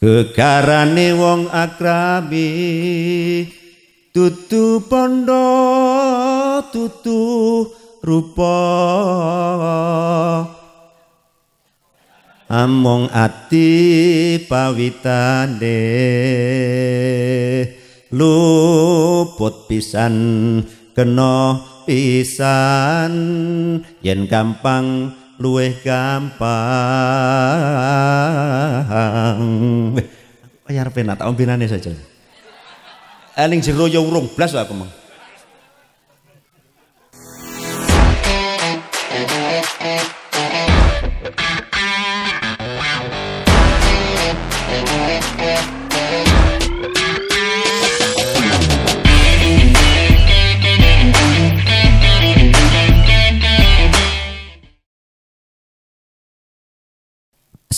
gegarane wong akrabi tutu pondo tutu rupa among ati pawitane luput pisan kena pisan yen gampang luweh gampang kaya arep enak tak ombinane saja eling jero ya urung blas aku mong.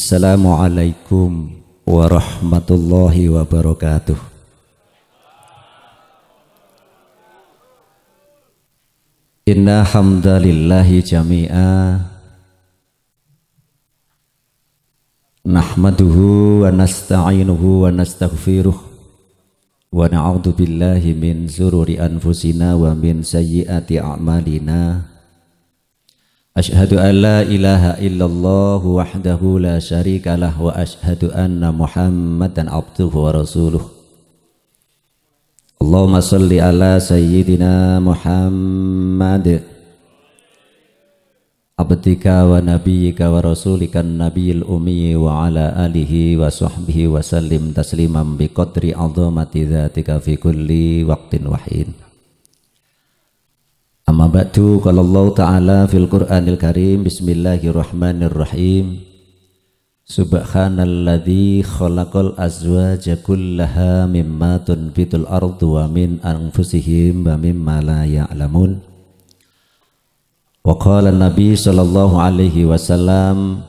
Assalamualaikum warahmatullahi wabarakatuh. Inna hamdalillahi jami'a nahmaduhu wa nasta'inuhu wa nastaghfiruh wa na'udzu billahi min sururi anfusina wa min sayyiati a'malina. Asyhadu an la ilaha illallah wahdahu la syarika lah wa asyhadu anna Muhammadan abduhu wa rasuluh. Allahumma salli ala sayyidina Muhammad abdika wa nabiyyika wa rasulika nabiyil ummi wa ala alihi wa sahbihi wa sallim tasliman bi qadri 'azamati dzatika fi kulli waqtin wa hin. Amma ba'du, qala Allah Ta'ala fil Qur'anil Karim, bismillahirrahmanirrahim. Subhanalladzi khalaqal azwaja kullaha mimma tunbitul ardu wa min anfusihim wa mimma la ya'lamun. Wa qala Nabi sallallahu alaihi wasallam,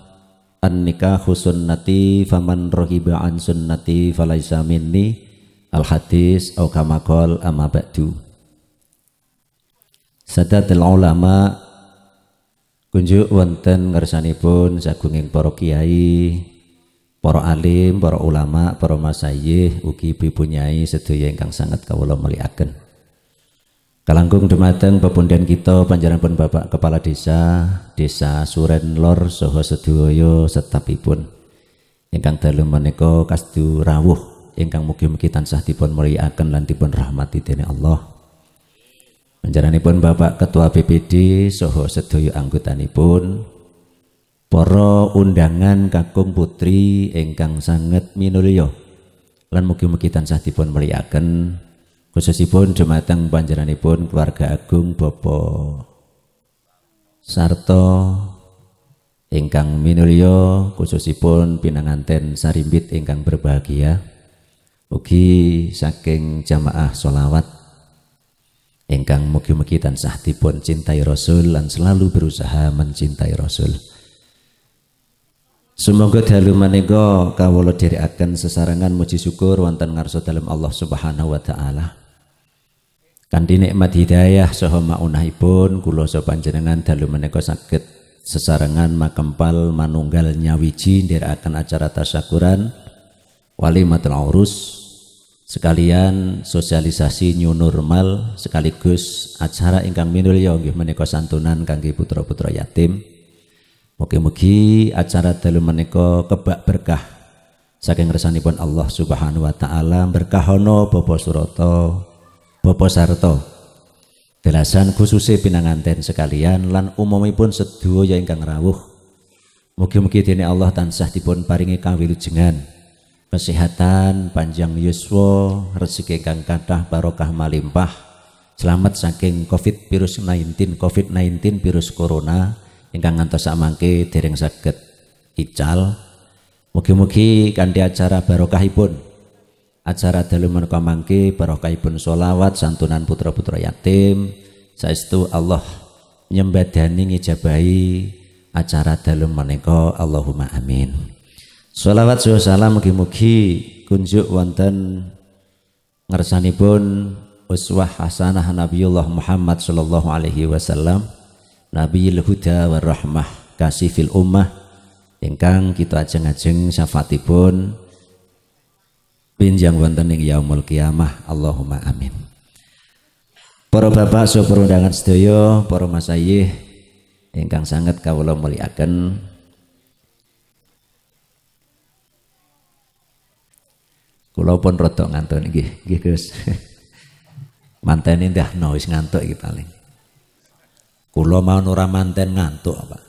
an-nikahu sunnati faman raghiba an sunnati falaysa minni. Al-hadis au kama qala. Amma ba'du. Sadatul ulama kunjuk wonten ngersanipun sagunging para kiai, para alim, para ulama, para masyayikh ugi ibu nyai sedaya ingkang sangat kawula mulyakaken. Kalangkung dumateng pepundhen kita panjenenganipun Bapak Kepala Desa Suren Lor saha sedaya setapipun ingkang dalu menika kastu rawuh ingkang mugi-mugi tansah dipun mulyakaken lan dipun rahmati dening Allah. Panjenenganipun Bapak Ketua BPD saha sedaya anggotanipun, para undangan kakung putri ingkang sanget minulya lan mugi-mugi tansah dipun mulyakaken, khususipun dumateng panjenenganipun keluarga agung Bapak sarta ingkang minulya, khususipun pinanganten sarimbit ingkang berbahagia, ugi saking jamaah sholawat ingkang mugi-mugi tansah dipun cintai Rasul lan selalu berusaha mencintai Rasul. Semoga dalu menika kawula dherekaken sesarengan muji syukur wonten ngarsa dalem Allah Subhanahu wa taala. Kanthi nikmat hidayah saha maunahipun kula saha panjenengan dalu menika saged sesarengan makempal manunggal nyawiji nderekaken acara tasyakuran walimatul urus sekalian sosialisasi new normal sekaligus acara ingkang minulya nggih menika santunan kangge putra-putra yatim. Mugi-mugi acara dalu menika kebak berkah saking ngersanipun Allah Subhanahu wa taala, berkahono Bapak Surata, Bapak Sarta, delasan khususe pinanganten sekalian lan umumipun sedaya ingkang rawuh. Mugi-mugi dening Allah tansah dipun paringi kawilujengan, kesehatan, panjang yuswa, rezeki ingkang kathah, barokah malimpah, selamat saking COVID-19 virus corona ingkang ngantos samangke dereng saged ical. Mugi-mugi kanthi acara barokahipun acara dalu menika mangke barokahipun sholawat santunan putra-putra yatim saestu Allah nyembadani ngijabahi acara dalu menika. Allahumma amin. Sholawat salam mugi-mugi kunjuk wonten ngersanipun uswah hasanah Nabiullah Muhammad sallallahu alaihi wasallam, Nabiyil Huda war Rahmah, kasifil ummah ingkang kita ajeng-ajeng syafaatipun pinjang wonten ing yaumul kiamah. Allahumma amin. Para bapak saha undangan sedaya, para masayih ingkang sanget kawula mulyakaken, kula pun rada ngantuk nggih, nggih Gus. Mantene ndahno wis ngantuk iki paling. Kula mau ora manten ngantuk, Pak.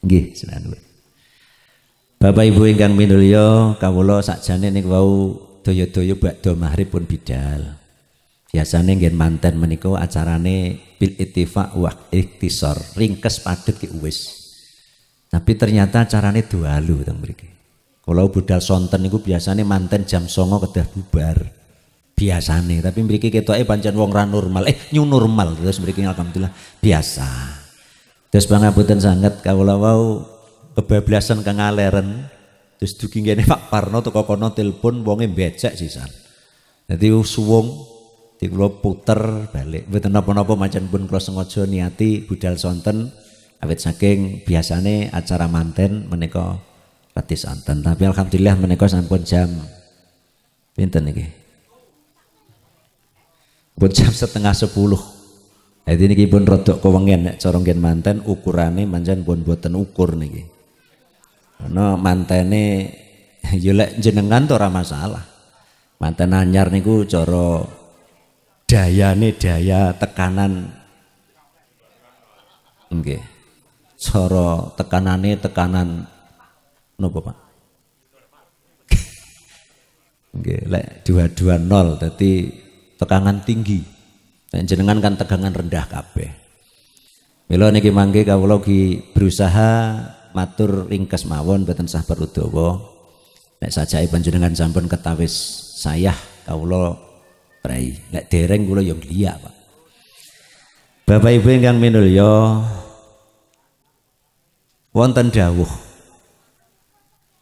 Nggih, senajan. Bapak Ibu ingkang minulya, kawula sakjane niku wau daya-daya badha maghrib pun bidal. Biasane nggih manten menika acarane bil ittifaq wa ikhtisar, ringkes padet ki wis. Tapi ternyata acarane dalu teng mriki. Kalau budal sonten niku biasane manten jam 09.00 kedah bubar. Biasane, tapi mriki ketoke pancen wong ra normal, new normal terus mriki alhamdulillah biasa. Terus pangapunten sanget kawula wau kebablasan kang aleren. Terus dugi ngene Pak Parno teko kono telepon wonge becek sisan. Dadi suwung kula puter balik. Mboten napa-napa mancen pun kula sengaja niati budal sonten awit saking biasane acara manten menika radi sonten. Tapi alhamdulillah menika sampun jam pinten niki? Pun jam 9:30. Jadi niki pun rodok kewengen nek cara ngen manten ukurane pancen pun boten ukur niki. Karena mantene ya lek jenengan to ora masalah. Manten anyar niku cara dayane daya tekanan nggih. Cara tekanane tekanan napa Pak? Nggih, lek 220 dadi tekanan tinggi. Nek jenengan kan tegangan rendah kabeh. Mila niki mangke kawula ki berusaha matur ringkes mawon boten sabar udawa. Nek sajake panjenengan sampun ketawis sayah kawula prai, lek dereng kula yo ngliyak, Pak. Bapak Ibu ingkang minulya, wonten dawuh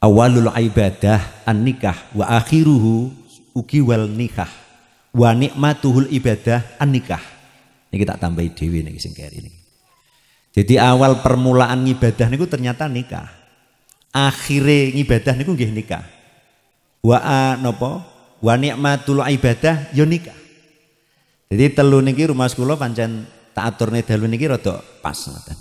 awalul ibadah an-nikah wa akhiruhu ugi wal nikah wa nikmatuhul ibadah an-nikah. Niki tak tambahi dhewe niki sing keri niki. Jadi awal permulaan ibadah niku ternyata nikah. Akhire ibadah niku nggih nikah. Wa napa? Wa nikmatul ibadah ya nikah. Jadi telu niki rumah kula pancen tak aturne dalu niki rada pas ngoten.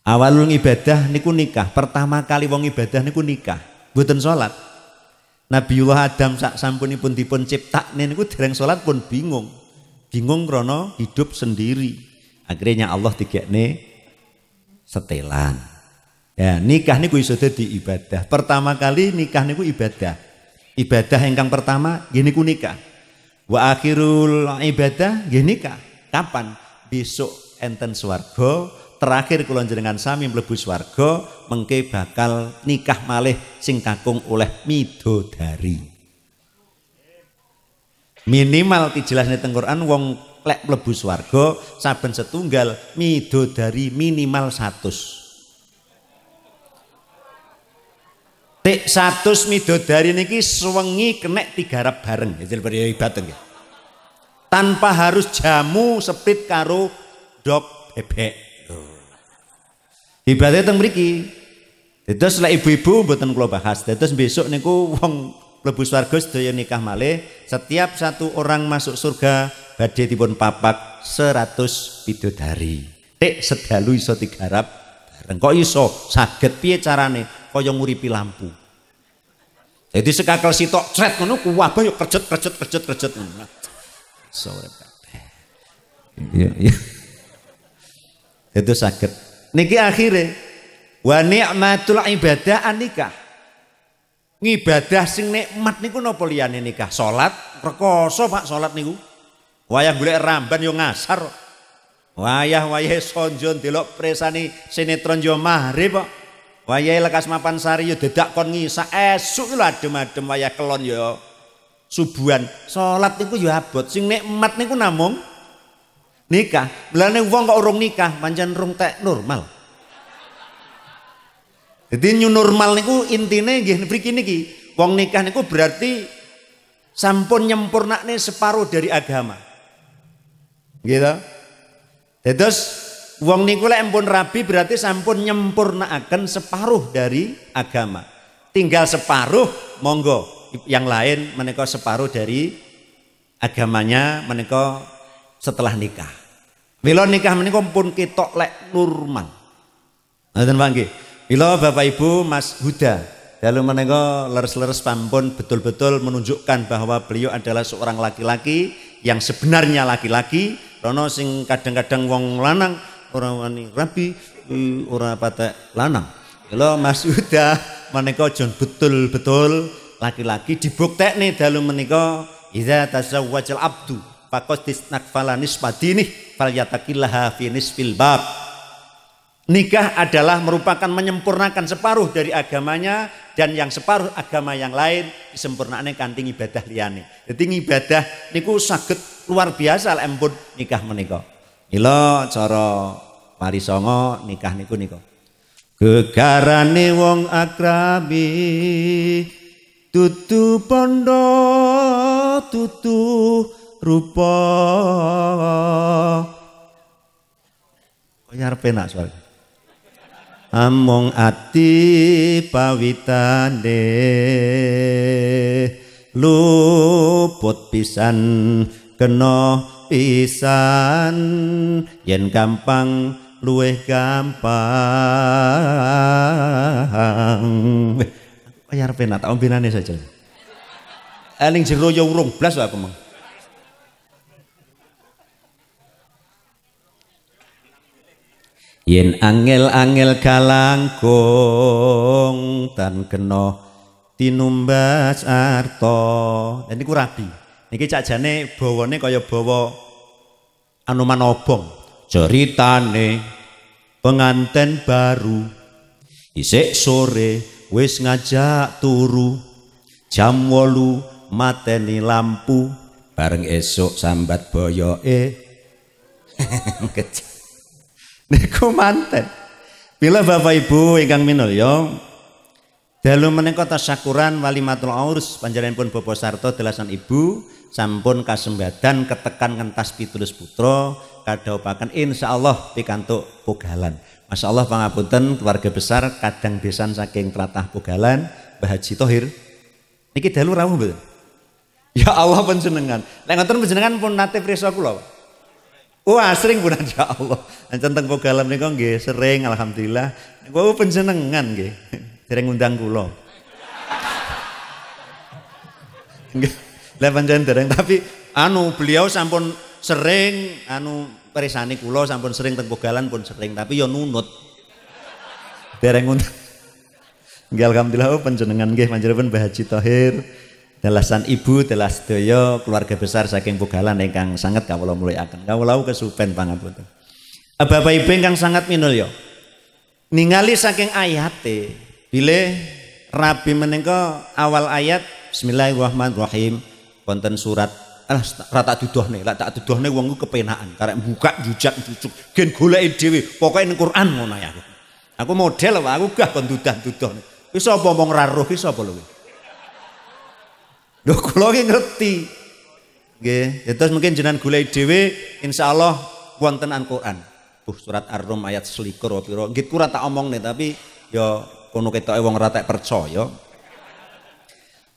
Awalul ibadah niku nikah. Pertama kali wong ibadah niku nikah, mboten salat. Nabiullah Adam sak sampunipun dipun ciptakne niku dereng salat pun bingung. Bingung krana hidup sendiri. Akhirnya Allah digekne setelan. Ya, nikah niku iso dadi ibadah. Pertama kali nikah niku ibadah. Ibadah ingkang pertama nggih niku nikah. Wa akhirul ibadah nggih nikah. Kapan? Besok enten swarga, terakhir kula njenengan sami mlebu swarga, mengke bakal nikah malih sing kakung oleh midodari. Minimal dijelasne teng Quran wong lek mlebu swarga saben setunggal midodari minimal 100. Tik 100 midodari niki sewengi kenek 3 rap bareng. Jadi ibadah nggih. Tanpa harus jamu sepit karo dok bebek. Ibadah teng mriki. Terus lek ibu-ibu mboten kula bahas. Terus besok niku wong mlebu swarga sedaya nikah malih. Setiap satu orang masuk surga badhe dipun papak 100 midodari. Tik sedalu iso 3 rap bareng. Kok iso? Saged piye carane? Kaya nguripi lampu. Jadi sekakel sitok cret ngono kuwabah yo kerjet ngono. Sore kabeh. Iya. Itu saged. Niki akhire wa ni'matul ibadah an-nikah. Ngibadah sing nikmat niku napa liyane nikah? Salat, rekoso Pak salat niku. Wayah golek ramban yo ngasar. Wayah sonjo ndelok presani sinetron yo maghrib kok. Wayahe lekas mapan sari yo dedak kon ngisak esuk lho adem-adem wayah kelon yo subuhan. Salat niku yo abot, sing nikmat niku namung nikah. Mulane wong kok urung nikah pancen rung tek normal. Jadi new normal niku intine nggih mriki niki. Wong nikah niku berarti sampun nyempurnakne separuh dari agama. Gitu. Terus wong niku lek ampun rabi berarti sampun nyempurnakaken separuh dari agama. Tinggal separuh monggo yang lain menika separuh dari agamanya menika setelah nikah. Mila nikah menika pun ketok lek normal. Ngoten Pak nggih. Mila Bapak Ibu Mas Huda dalu menika leres-leres pampun betul-betul menunjukkan bahwa beliau adalah seorang laki-laki yang sebenarnya laki-laki. Rono sing kadang-kadang wong lanang ora wani rabi ora patek lanang. Mila Mas Huda menika jon betul-betul laki-laki dibuktekne dalu menika idza tazawwajal abdu faqad istakfala nisbadinih falyataqillaha fi nisfil bab. Nikah adalah merupakan menyempurnakan separuh dari agamanya dan yang separuh agama yang lain disempurnakne kanthi ibadah liyane. Dadi ibadah niku saged luar biasa lek ampun nikah menika. Mila cara parisanga nikah niku nika. Gegarane wong akrabi tutu pondo tutu rupa. Kaya arep enak soal. Among ati pawitane luput pisan kena pisan yen gampang luweh gampang. Kaya arep enak tak ombenane saja. Eling jero ya urung blas aku mong. Yen angel-angel kalangkung tan kena tinumbas arta. Dan niku rabi. Niki cakjane bawane kaya bawa Anoman obong. Ceritane penganten baru isik sore wis ngajak turu jam 8 mateni lampu bareng esuk sambat boyoke. Niku manten. Bila Bapak Ibu ingkang minulya dalu menika tasyakuran walimatul aurs panjenenganipun Bapak Sarto delasan ibu sampun kasembadan ketekan ngentas 17 putra kadhaupaken insyaallah pikantuk pogalan. Masyaallah pangapunten keluarga besar kadang besan saking tlatah Pogalan Mbah Haji Thohir. Niki dalu rawuh mboten? Ya Allah panjenengan. Lek ngoten panjenengan pun nate prisa kula. Wah sering pun ya Allah. Centeng Pogalan niku nggih sering alhamdulillah. Niku panjenengan nggih. Dereng ngundang kula. Nggih. Lah panjenengan dereng tapi beliau sampun sering perisani kula sampun sering teng Pogalan pun sering tapi ya nunut. Dereng ngundang. Nggih alhamdulillah panjenengan nggih panjenengan Mbah Haji Thohir. Dalasan ibu, dalas sedaya keluarga besar saking Pogalan ingkang sangat kawula mulyakaken. Kawula kesupen pangapunten. Bapak Ibu ingkang sangat minulya. Ningali saking ayate, bilih rabi menika awal ayat Bismillahirrahmanirrahim wonten surat rata dudohne, lak tak dudohne wong ku kepenaan, karek buka jujak jujuk, gen goleki dhewe, pokoke ning Quran ngono ya aku. Aku model wae aku gah kon dudah-dudohne. Wis sapa wong ra roh iki sapa lho. Lho kula ki ngerti. Nggih, terus mungkin jenengan goleki dhewe insyaallah wonten Al-Qur'an. Surat Ar-Rum ayat 21 pira. Nggih kula tak omongne tapi ya kono ketoke wong ora tak percaya.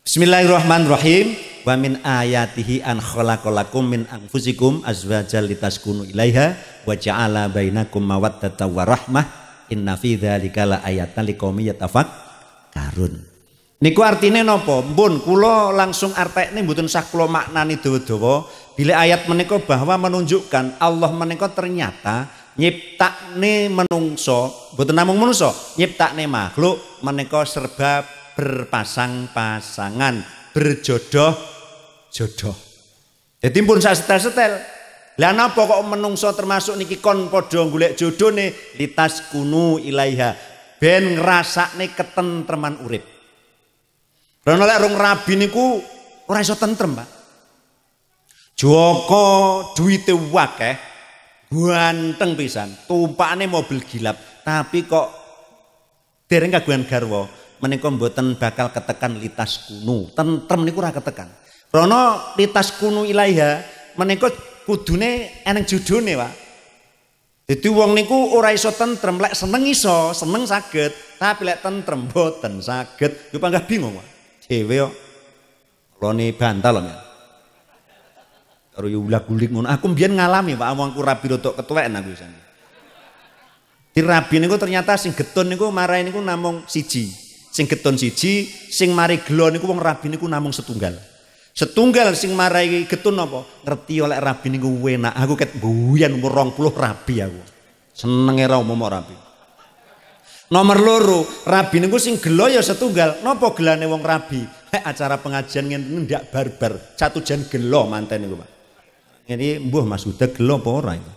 Bismillahirrahmanirrahim. Wa min ayatihi an khalaqalakum min anfusikum azwajal litaskunu ilaiha wa ja'ala bainakum mawaddatan wa rahmah inna fi dzalika laayatan liqaumin yatafakkarun. Niku artine napa? Mpun kula langsung artekne mboten sah kula maknani dawa-dawa. Bila ayat menika bahwa menunjukkan Allah menika ternyata nyiptakne menungso, mboten namung menungso, nyiptakne makhluk menika serba berpasang-pasangan, berjodoh-jodoh. Jadi pun sak setel-setel. Lah napa kok menungso termasuk niki kon padha golek jodone litas kunu ilaiha ben ngrasakne ketentreman urip. Karena lek rong rabi niku ora iso tentrem, Pak. Joko duwite akeh, ganteng pisan, tumpakane mobil gilap, tapi kok dereng kagungan garwa, menika mboten bakal ketekan litas kunu. Tentrem niku ora ketekan. Karena litas kunu ilaiha menika kudune eneng judone, Pak. Jadi wong niku ora iso tentrem, lek seneng iso, seneng saged, tapi lek tentrem mboten saged. Yo panggah bingung, Pak. Dewe kok Kulone bantal lho. Karo yo ulag-ulig ngono. Aku mbiyen ngalami Pak, aku rabi rodok ketuweken aku pisan. Di rabi niku ternyata sing getun niku marai niku namung siji. Sing getun siji, sing mari gelo niku wong rabi niku namung setunggal. Setunggal sing marai getun apa? Ngerti oleh rabi niku enak. Aku ket buyan umur 20 rabi aku. Senenge ra umum rabi. Nomor loro, rabi niku sing gelo ya setunggal. Napa gelane wong rabi? Acara pengajian ngene ndak barbar. Satu jan gelo manten niku, Pak. Jadi mbuh Mas Huda gelo apa ora itu.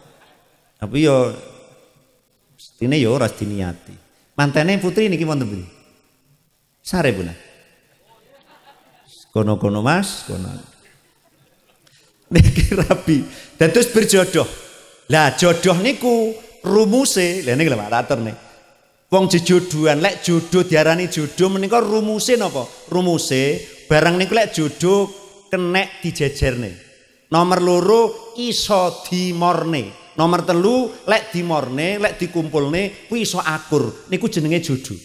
Tapi yo ini yo ora diniati. Mantene putri niki wonten pundi? Sare Buna. Kono-kono Mas, kono. Niki rabi. Dados berjodoh. Lah jodoh niku rumuse, lha niki lho Pak atur nih. Wong jejodohan lek jodoh diarani jodoh menika rumuse napa? Rumuse barang niku lek jodoh kenek dijejerne. Nomor loro iso dimorne. Nomor telu lek dimorne, lek dikumpulne kuwi iso akur. Niku jenenge jodoh.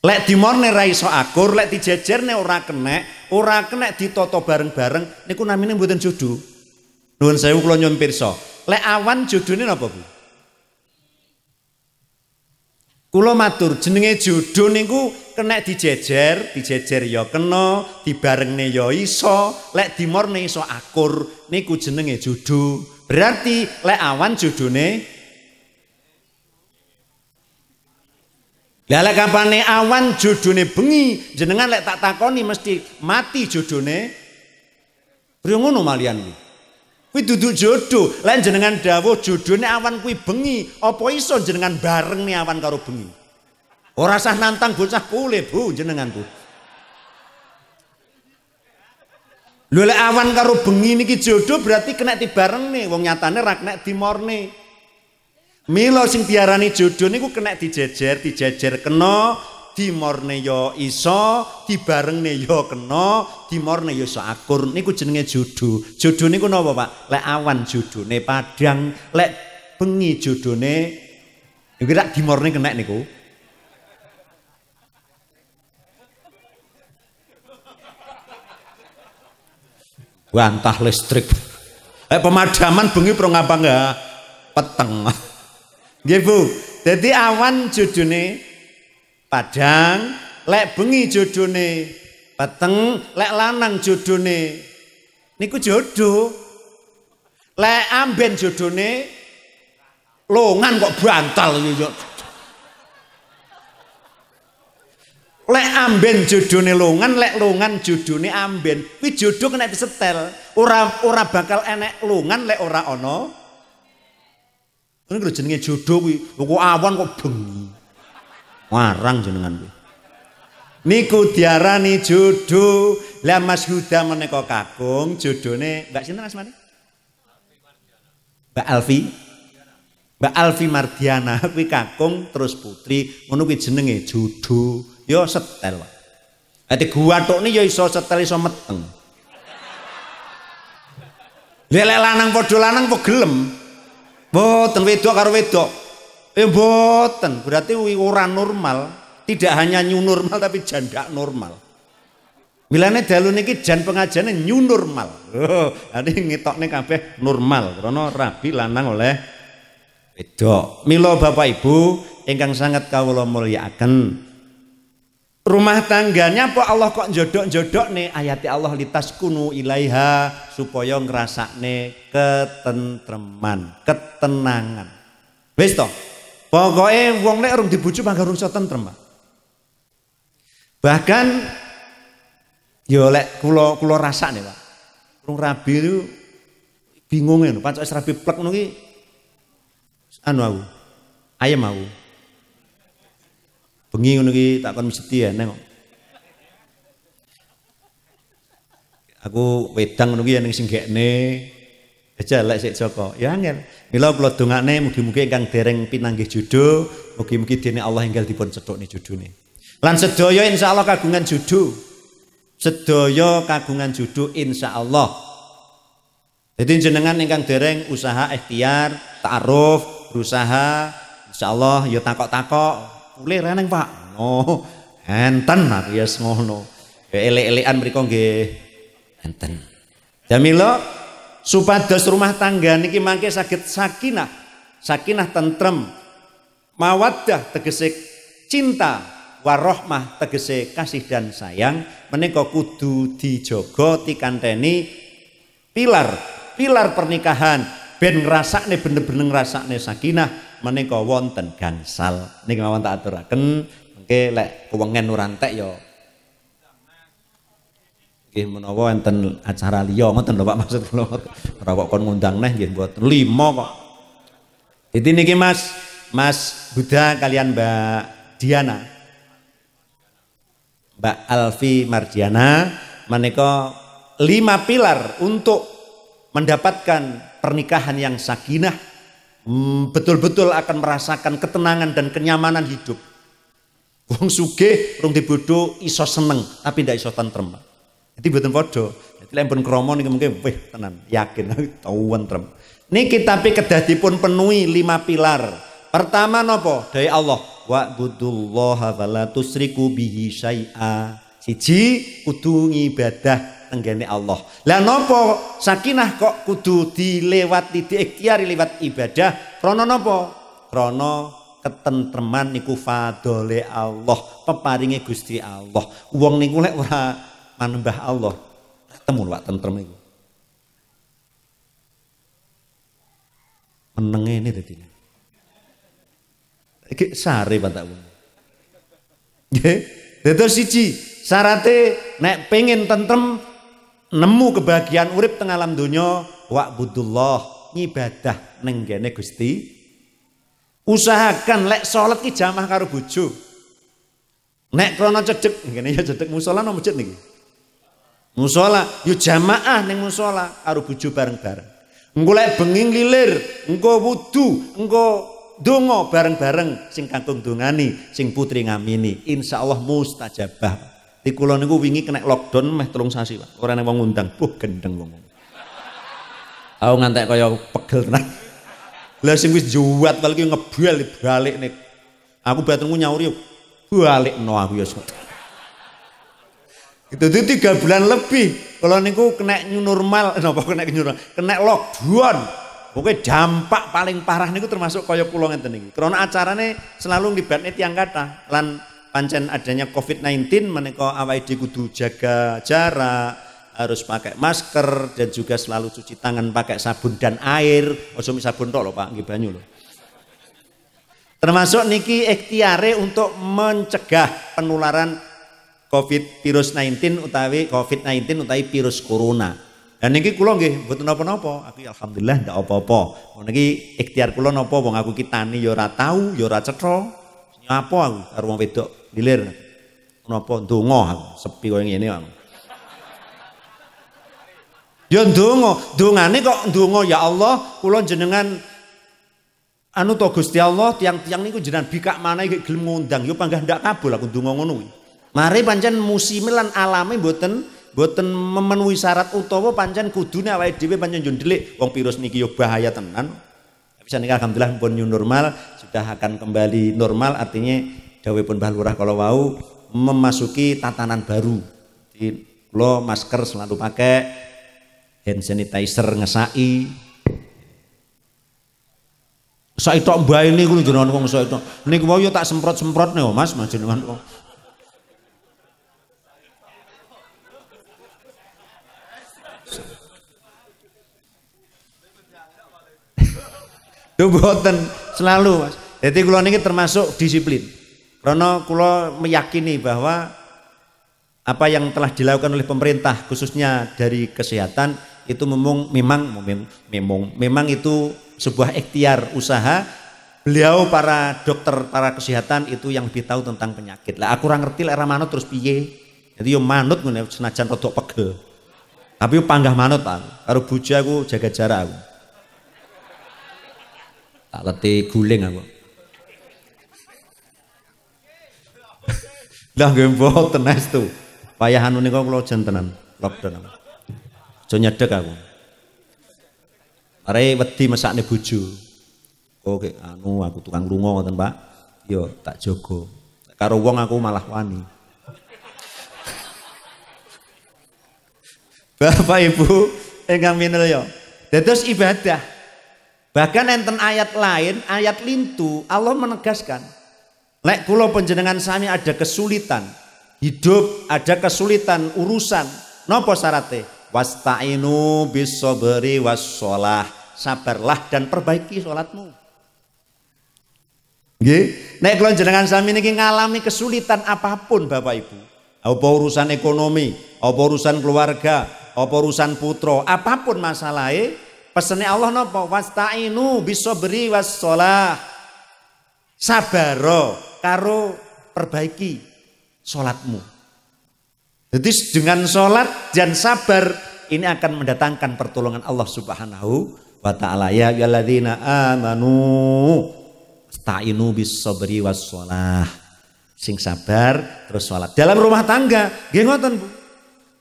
Lek dimorne ra iso akur, lek dijejerne ora kenek ditata bareng-bareng niku namine mboten jodoh. Nuwun sewu kula nyuwun pirsa. Lek awan jodone napa, Bu? Kula matur jenenge jodoh niku kenek dijejer ya kena, dibarengne ya iso, lek dimorne iso akur, niku jenenge jodoh. Berarti lek awan jodone lah lek kampane awan jodone bengi, jenengan lek tak takoni mesti mati jodone. Priyo ngono malian kuwi. Kuwi dudu jodoh. Lek jenengan dawuh jodone awan kuwi bengi, apa iso jenengan bareng nih awan karo bengi? Ora sah nantang bocah kule, Bu, jenengan Bu. Lho lek awan karo bengi niki jodoh berarti kena dibarengne, wong nyatane ra kena dimorne. Mila sing diarani jodoh niku kena dijejer kena, dimorne ya iso, dibarengne ya kena, dimorne ya iso akur. Niku jenenge jodoh. Jodoh niku napa, Pak? Lek awan jodone padang, lek bengi jodone niku rak dimorne kena niku. Wantah listrik. Pemadaman bengi pro ngapa enggak? Peteng. Nggih, Bu. Dadi awan jodone padang, lek bengi jodone peteng, lek lanang jodone niku jodoh. Lek amben jodone longan kok bantal iki. Lek amben jodone longan, lek longan jodone amben. Kuwi jodoh kena disetel. Ora bakal enek longan lek ora ana. Niku jenenge jodoh kuwi. Kok awan kok bengi. Warang jenengan kuwi. Niku diarani jodoh. Lah Mas Huda menika kakung jodone Mbak sinten asmane? Mbak Alfi. Mbak Alfi Mardiana kuwi kakung terus putri, ngono kuwi jenenge jodoh. Ya setel. Dadi guwathukne ya iso setel iso meteng. Lek lanang padha lanang kok gelem. Mboten wedok karo wedok. Mboten, berarti ora normal. Tidak hanya new normal tapi janda normal. Milane dalu niki jan pengajiane new normal. Ade ngetokne kabeh normal karena rabi lanang oleh wedok. Mila Bapak Ibu ingkang sangat kawula mulyakaken. Rumah tangganya apa Allah kok jodok-jodok nih ayat Allah litaskunu ilaiha supaya ngrasakne ketentreman, ketenangan. Wis to. Pokoke wong nek urung dibujuk mangga urung iso tentrem, Pak. Bahkan yo lek kula rasakne, Pak. Urung rabi itu bingung ngono, pancuk wis rabi plek ngono ki anu aku. Ayam aku. Bengi ngono ki tak kon mesti eneng kok. Aku wedang ngono ki ning sing gekne. Aja lek sik Joko. Ya angel. Mila kula dongakne mugi-mugi ingkang dereng pinanggih jodoh, mugi-mugi dene Allah enggal dipun cethukne jodhone. Lan sedaya insyaallah kagungan jodoh. Sedaya kagungan jodoh insyaallah. Jadi jenengan ingkang dereng usaha ikhtiar, ta'aruf, berusaha insyaallah ya takok-takok. Mulih reneng Pak. Oh, enten yes ngono. elek-elekan mriku nggih enten. Jamila supados rumah tangga niki mangke saged sakinah, sakinah tentrem, mawaddah tegese cinta, warahmah tegese kasih dan sayang menika kudu dijaga tikanteni pilar pernikahan ben ngrasakne bener-bener ngrasakne sakinah menika wonten gangsal. Niki mawon tak aturaken mengke lek kewengen ora entek ya nggih menawa enten acara liya ngoten lho Pak maksud kula. Ora kok kon ngundang neh nggih mboten 5 kok. Jadi niki Mas Buddha kalian Mbak Diana, Mbak Alfi Mardiana menika 5 pilar untuk mendapatkan pernikahan yang sakinah, betul-betul akan merasakan ketenangan dan kenyamanan hidup. Wong sugih rung dibodo iso seneng tapi ndak iso tentrem. Jadi mboten padha. Dadi lek pun krama niki mungkin wih tenan, yakin tau tentrem. Niki tapi kedah dipun penuhi 5 pilar. Pertama napa? Dari Allah, wa'budullaha fala tusyriku bihi syai'a. Siji kudu ngibadah tenggene Allah. Lah napa sakinah kok kudu dilewati diikhtiari lewat ibadah? Krana napa? Krana ketentreman niku fadhole Allah, peparinge Gusti Allah. Wong niku lek ora manembah Allah, temu Pak tentrem niku. Menenge ini dadi. Iki sare Pak tak wong. Nggih. Dados siji syarate nek pengen tentrem nemu kebahagiaan urip teng alam donya wa'budullah, ngibadah ning gene Gusti. Usahakan lek salat ki jamaah karo bojo. Nek krana cedhek ngene ya cedhek musala nang masjid niki. Musala yo jamaah ning musala karo bojo bareng-bareng. Engko lek bengi lilir, engko wudu, engko donga bareng-bareng sing kakung dongani, sing putri ngamini. Insyaallah mustajabah. Di kula niku wingi kena lockdown meh 3 sasi, Pak. Ora ana wong ngundang, gendeng wong. Aku ngantek kaya pegel tenan. Lah sing wis juwat wal ki ngebal balik nek. Aku batenku nyauri balikno aku ya. Itu 3 bulan lebih kalau niku kena new normal, napa kena new normal, kena lockdown. Pokoknya dampak paling parah niku termasuk kaya kula ngenten niki. Karena acarane selalu nglibatne tiyang kathah lan pancen adanya COVID-19 menika awake dhewe kudu jaga jarak, harus pakai masker dan juga selalu cuci tangan pakai sabun dan air. Ojo sabun tok lho Pak, nggih banyu lho. Termasuk niki ikhtiare untuk mencegah penularan virus 19 utawi virus corona. Dan niki kula nggih mboten napa-napa. Aku alhamdulillah ndak apa-apa. Niki ikhtiar kula napa wong aku ki tani ya ora tau, ya ora cetha. Nyapa aku karo wong wedok lilir. Napa ndonga aku sepi koyo ngene aku. Ya ndonga, dongane kok ndonga ya Allah, kula jenengan anu to Gusti Allah, tiang-tiang niku jenengan bikak maneh gelem ngundang, ya panggah ndak kabul aku ndonga ngono kuwi. Mari pancen musime lan alame mboten memenuhi syarat utawa pancen kudune awake dhewe pancen yo ndelik wong virus niki yo bahaya tenan. Tapi sanika alhamdulillah pun new normal, sudah akan kembali normal, artinya dawuhipun Mbah Lurah kalau wau memasuki tatanan baru. Jadi kula masker selalu pakai, hand sanitizer ngesaki. Saiki tok mbae niku jenengan wong saiki tok. Niku wau yo tak semprot-semprotne Mas jenengan kok. Mboten selalu Mas. Jadi kula niki termasuk disiplin. Karena kula meyakini bahwa apa yang telah dilakukan oleh pemerintah khususnya dari kesehatan itu memang itu sebuah ikhtiar usaha. Beliau para dokter, para kesehatan itu yang lebih tahu tentang penyakit. Lah aku ora ngerti lek ra manut terus piye. Jadi yo manut ngene senajan rada pegel. Tapi yo panggah manut Pak. Karo bojo aku jaga jarak aku. Tak leti guling aku. Lah nggih mboten estu. Payahan menika kula jentenan lockdown. Aja nyedek aku. Are wedi mesakne bojo. Oke, aku tukang lunga ngoten Pak. Yo tak jaga. Karo wong aku malah wani. Bapak Ibu ingkang minulya. Dados ibadah. Bahkan enten ayat lain, ayat lintu Allah menegaskan, lek kula panjenengan sami ada kesulitan hidup, ada kesulitan urusan, napa syaratnya? Wasta'inu bis-sabri was-shalah. Sabarlah dan perbaiki salatmu. Nggih, nek kula jenengan sami niki ngalami kesulitan apapun Bapak Ibu. Apa urusan ekonomi, apa urusan keluarga, apa urusan putra, apapun masalahnya, pesene Allah napa? Wasta'inu bis-sabri was-shalah. Sabaro karo perbaiki salatmu. Jadi dengan salat dan sabar ini akan mendatangkan pertolongan Allah Subhanahu wa taala. Ya ayyuhalladzina amanu sta'inu bis-sabri was-shalah. Sing sabar terus salat. Dalam rumah tangga nggih ngoten Bu.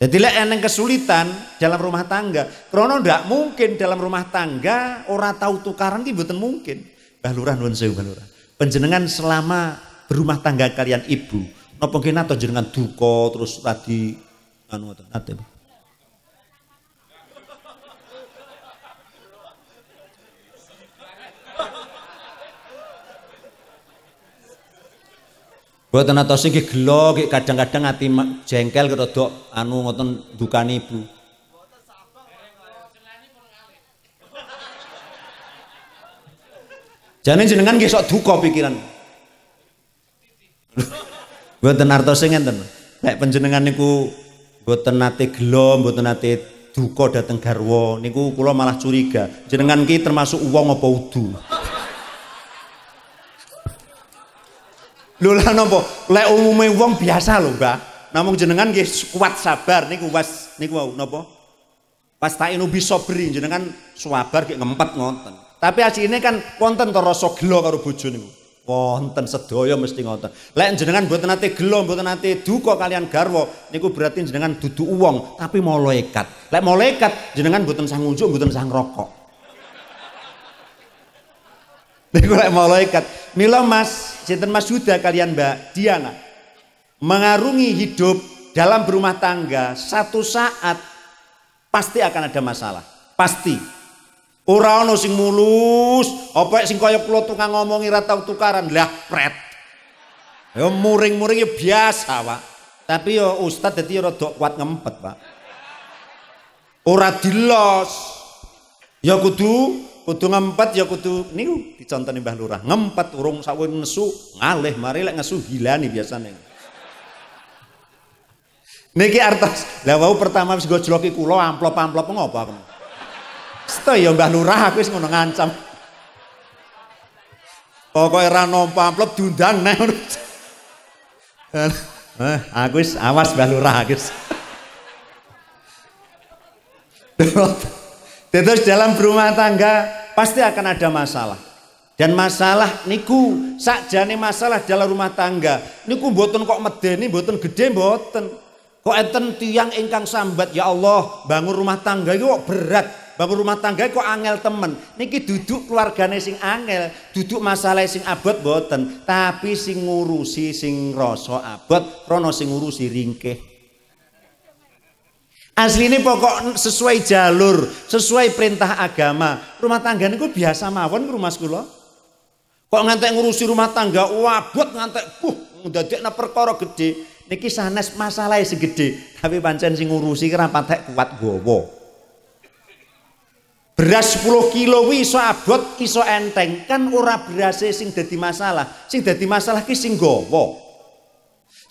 Jadi lek eneng kesulitan dalam rumah tangga, krono ndak mungkin dalam rumah tangga ora tahu tukaran ki mboten mungkin. Mbah Lurah nuwun sewu Mbah Lurah. Panjenengan selama berumah tangga kalian ibu, napa kena to jenengan duka terus tadi anu ngoten nate. Mboten atos iki gelo, kadang-kadang ati jengkel rada anu ngoten dukani ibu. Jane jenengan nggih sok duka pikiran. Mboten artose ngenten. Nek panjenengan niku mboten nate gelo, mboten nate duka dhateng garwa, niku kula malah curiga. Jenengan ki termasuk wong apa udu? Lho lah napa? Lek umume wong biasa lho, Mbah. Namung jenengan nggih kuat sabar niku niku wau napa? Wasta'inu bis-sabri, jenengan sabar nggih ngempet ngoten. Tapi asline kan wonten to rasa gelo karo bojo niku. Wonten sedaya mesti ngoten. Lek jenengan mboten nate gelo, mboten nate duka kalian garwa, niku berarti jenengan dudu wong, tapi malaikat. Lek malaikat jenengan mboten sang unjuk, mboten sang rokok. Niku lek malaikat. Mila Mas, sinten Mas Huda kalian Mbak Diana mengarungi hidup dalam berumah tangga, satu saat pasti akan ada masalah. Pasti. Ora ono sing mulus, apa sing kaya kula tukang ngomongi ra tau tukaran, lah pret. Ya muring-muring ya biasa, Pak. Tapi ya ustaz dadi rada kuat ngempet, Pak. Ora dilos. Ya kudu ngempet ya kudu niku dicontoni Mbah Lurah. Ngempet urung sawen nesu, ngalih mari lek nesu hilani biasane. Niki artos. Lah wau pertama wis gojloki kula amplop-amplop ngopo aku. Sto ya Mbah Lurah aku wis ngono ngancam. Pokoke ra nampa amplop diundang neh. Aku wis awas Mbah Lurah aku wis. Terus dalam berumah tangga pasti akan ada masalah. Dan masalah niku sakjane masalah dalam rumah tangga niku mboten kok medeni, mboten gede mboten. Kok enten tiyang ingkang sambat, ya Allah, bangun rumah tangga itu kok berat. Bangun rumah tangga kok angel temen. Niki duduk keluargane sing angel, duduk masalah sing abot mboten, tapi sing ngurusi sing rasa abot, krana sing ngurusi ringkih. Asli ini pokok sesuai jalur, sesuai perintah agama. Rumah tangga niku biasa mawon rumah kula. Kok ngantek ngurusi rumah tangga wabot ngantek ndadekna perkara gede. Niki sanes masalahe segede, tapi pancen sing ngurusi kira patek kuat gowo. Beras 10 kilo wi iso abot, iso enteng, kan ora berase sing dadi masalah. Sing dadi masalah ki sing gowo.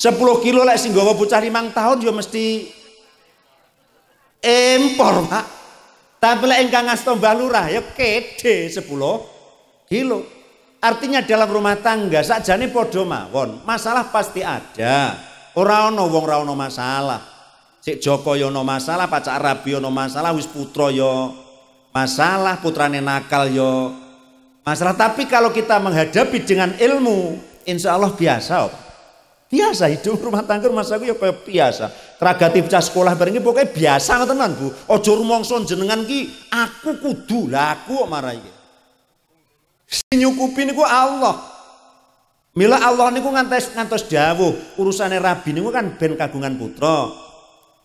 10 kilo lek sing gowo bocah 5 tahun ya mesti impor, Pak. Tapi lek ingkang ngasta Mbah Lurah ya kede 10 kilo. Artinya dalam rumah tangga sakjane padha mawon, masalah pasti ada. Ora ana wong ora ana masalah. Sik Joko ya ana masalah, Pacak Rabi ana masalah, wis putra ya masalah, putrane nakal ya masalah. Tapi kalau kita menghadapi dengan ilmu, insya Allah biasa. Biasa hidup rumah tangga rumah saya ya biasa. Kragati bocah sekolah bareng iki pokoke biasa ngoten kan, Bu. Aja rumangsa jenengan ki aku kudu, lah aku kok marah iki. Sing nyukupi niku Allah. Mila Allah niku ngantos dawuh urusane Rabi niku kan ben kagungan putra.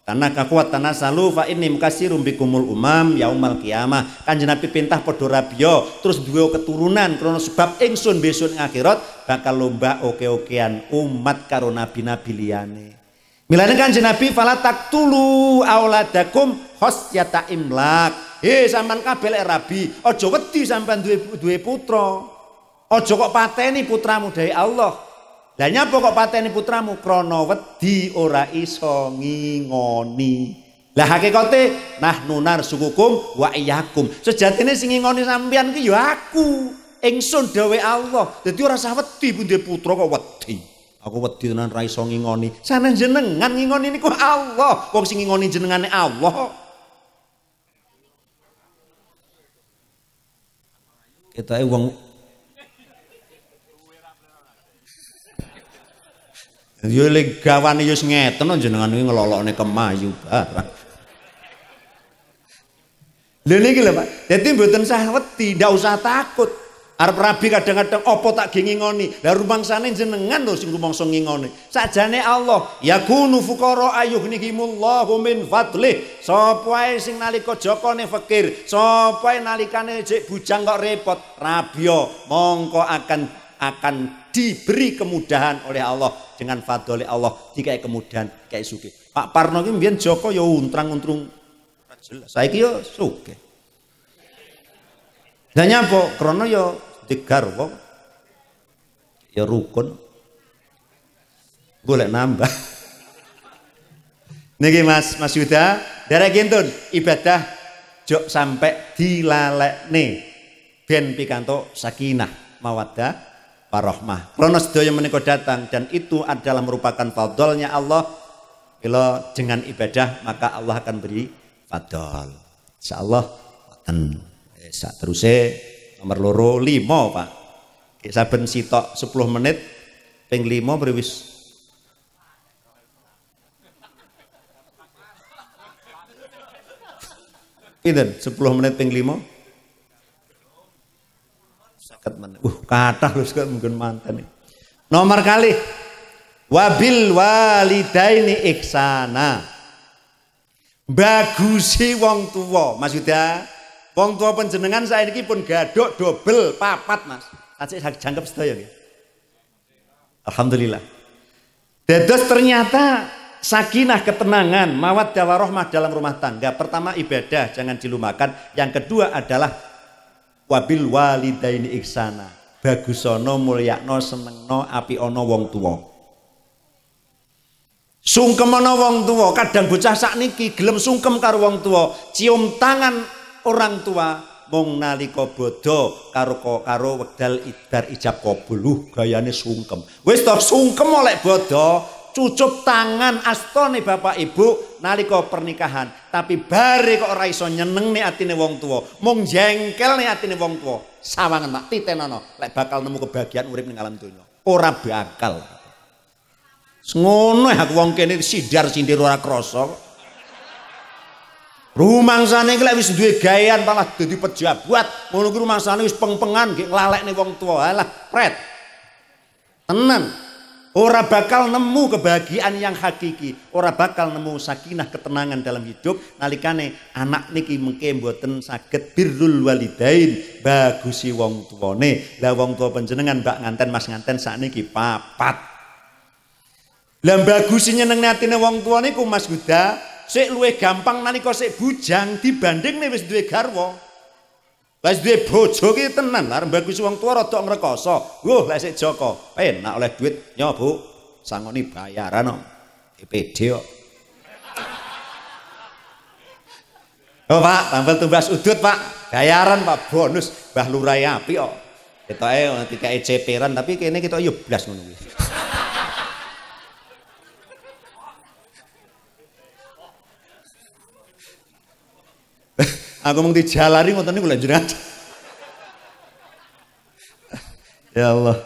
Karena kakuat tanah salu fa ini mukasirum bikumul umam yaumal kiamah. Kanjeng Nabi pintah padha rabya terus duwe keturunan krana sebab ingsun besok ing akhirat bakal lomba oke-okean umat karo nabi-nabi liyane. Milane Kanjeng Nabi fala taqtulu auladakum khasyata imlak. Sampean kabeh lek rabi, aja wedi sampean duwe putra. Aja kok pateni putramu dari Allah. Lah nyapa kok pateni putramu krana wedi ora iso ngingoni. Lah hakikate nahnu narsukukum wa iyyakum. Sejatine sing ngingoni sampean ki ya aku. Ingsun dawuh Allah. Dadi ora usah wedi pundi putra kok wedi. Aku wedi tenan ra iso ngingoni. Sana jenengan ngingoni niku Allah. Wong sing ngingoni jenengane Allah. Ketae wong yo lek gawane yo ngeten jenengan iki ngelolokne kemayu barang. Lha niki lho Pak. Dadi mboten sah wedi, ndak usah takut. Arep rabi kadang-kadang apa tak ngingoni. Lah rumangsane jenengan lho sing rumangsa ngingoni. Sakjane Allah, yakunu fuqara ayuhnihimullahu min fadlih. Sapa wae sing nalika jakane fakir, sapa wae nalikane jek bujang kok repot, rabya mongko akan diberi kemudahan oleh Allah dengan fadli Allah dikai kemudahan kayak sugih. Pak Parno ki mbiyen Joko ya untrang-untrung jelas. Saiki ya sugih. Lah nyapa? Krana ya digarwa. Ya rukun. Golek nambah. Niki Mas Yuda, derek gentun ibadah jok sampai dilalekne ben pikanto sakinah mawaddah warahmah. Krono sedaya menika datang dan itu adalah merupakan fadlnya Allah. Bila dengan ibadah maka Allah akan beri fadl. Insyaallah wonten sak teruse nomor loro 5 Pak. Saben sitok 10 menit ping 5 berwis. Pinten 10 menit ping 5? Kathah lho sekali mungkin mantan. Nomor kali wabil walidaini ihsana. Bagusi wong tua. Mas Yuda, wong tua panjenengan saiki pun gadok dobel papat Mas. Acik jangkep sedaya nggih. Alhamdulillah. Dados ternyata sakinah ketenangan mawaddah warahmah dalam rumah tangga. Pertama ibadah jangan dilupakan. Yang kedua adalah wabil walidaini ihsana. Bagusono mulyakno senengno apiono wong tuwa. Sungkemono wong tuwa, kadang bocah sakniki gelem sungkem karo wong tuwa, cium tangan orang tua mung nalika bodho karo wekdal idar ijab qabul. Gayane sungkem. Wis to sungkem oleh bodho, cucup tangan astone bapak ibu nalika pernikahan, tapi bare kok ora iso nyenengne atine wong tuwa, mung jengkelne atine wong tuwa. Sawangen Mak titenono lek bakal nemu kebahagiaan urip ning alam donya. Ora bakal. Ngono aku wong kene sindar-sindir ora krasa. Rumangsane iki lek wis duwe gawean malah dadi pejabat, ngono kuwi rumangsane wis peng-pengan nggih nglalekne wong tuwa. Alah, pret. Tenan. Ora bakal nemu kebahagiaan yang hakiki, ora bakal nemu sakinah ketenangan dalam hidup nalikane anak niki mengke mboten saged birrul walidain, bagusi wong tuwane. Lah wong tua panjenengan Mbak nganten Mas nganten sakniki papat. Lah bagusi nyenengne atine wong tua niku Mas Huda, sik luwih gampang nalika sik bujang dibandingne wis duwe garwa. Lah duwe bojo ki tenan, arep bagus wong tua rada ngrekoso. Lek sik Joko, penak oleh duit nyo Bu. Sangoni bayaran kok. DPD kok. Oh Pak, tambal tumbas udut Pak. Bayaran Pak, bonus Mbah Lurah apik kok. Ketoke dikake ceperan tapi kene kita yo blas ngono kuwi. Aku mung dijalari ngoten niku lho jenengan. Ya Allah.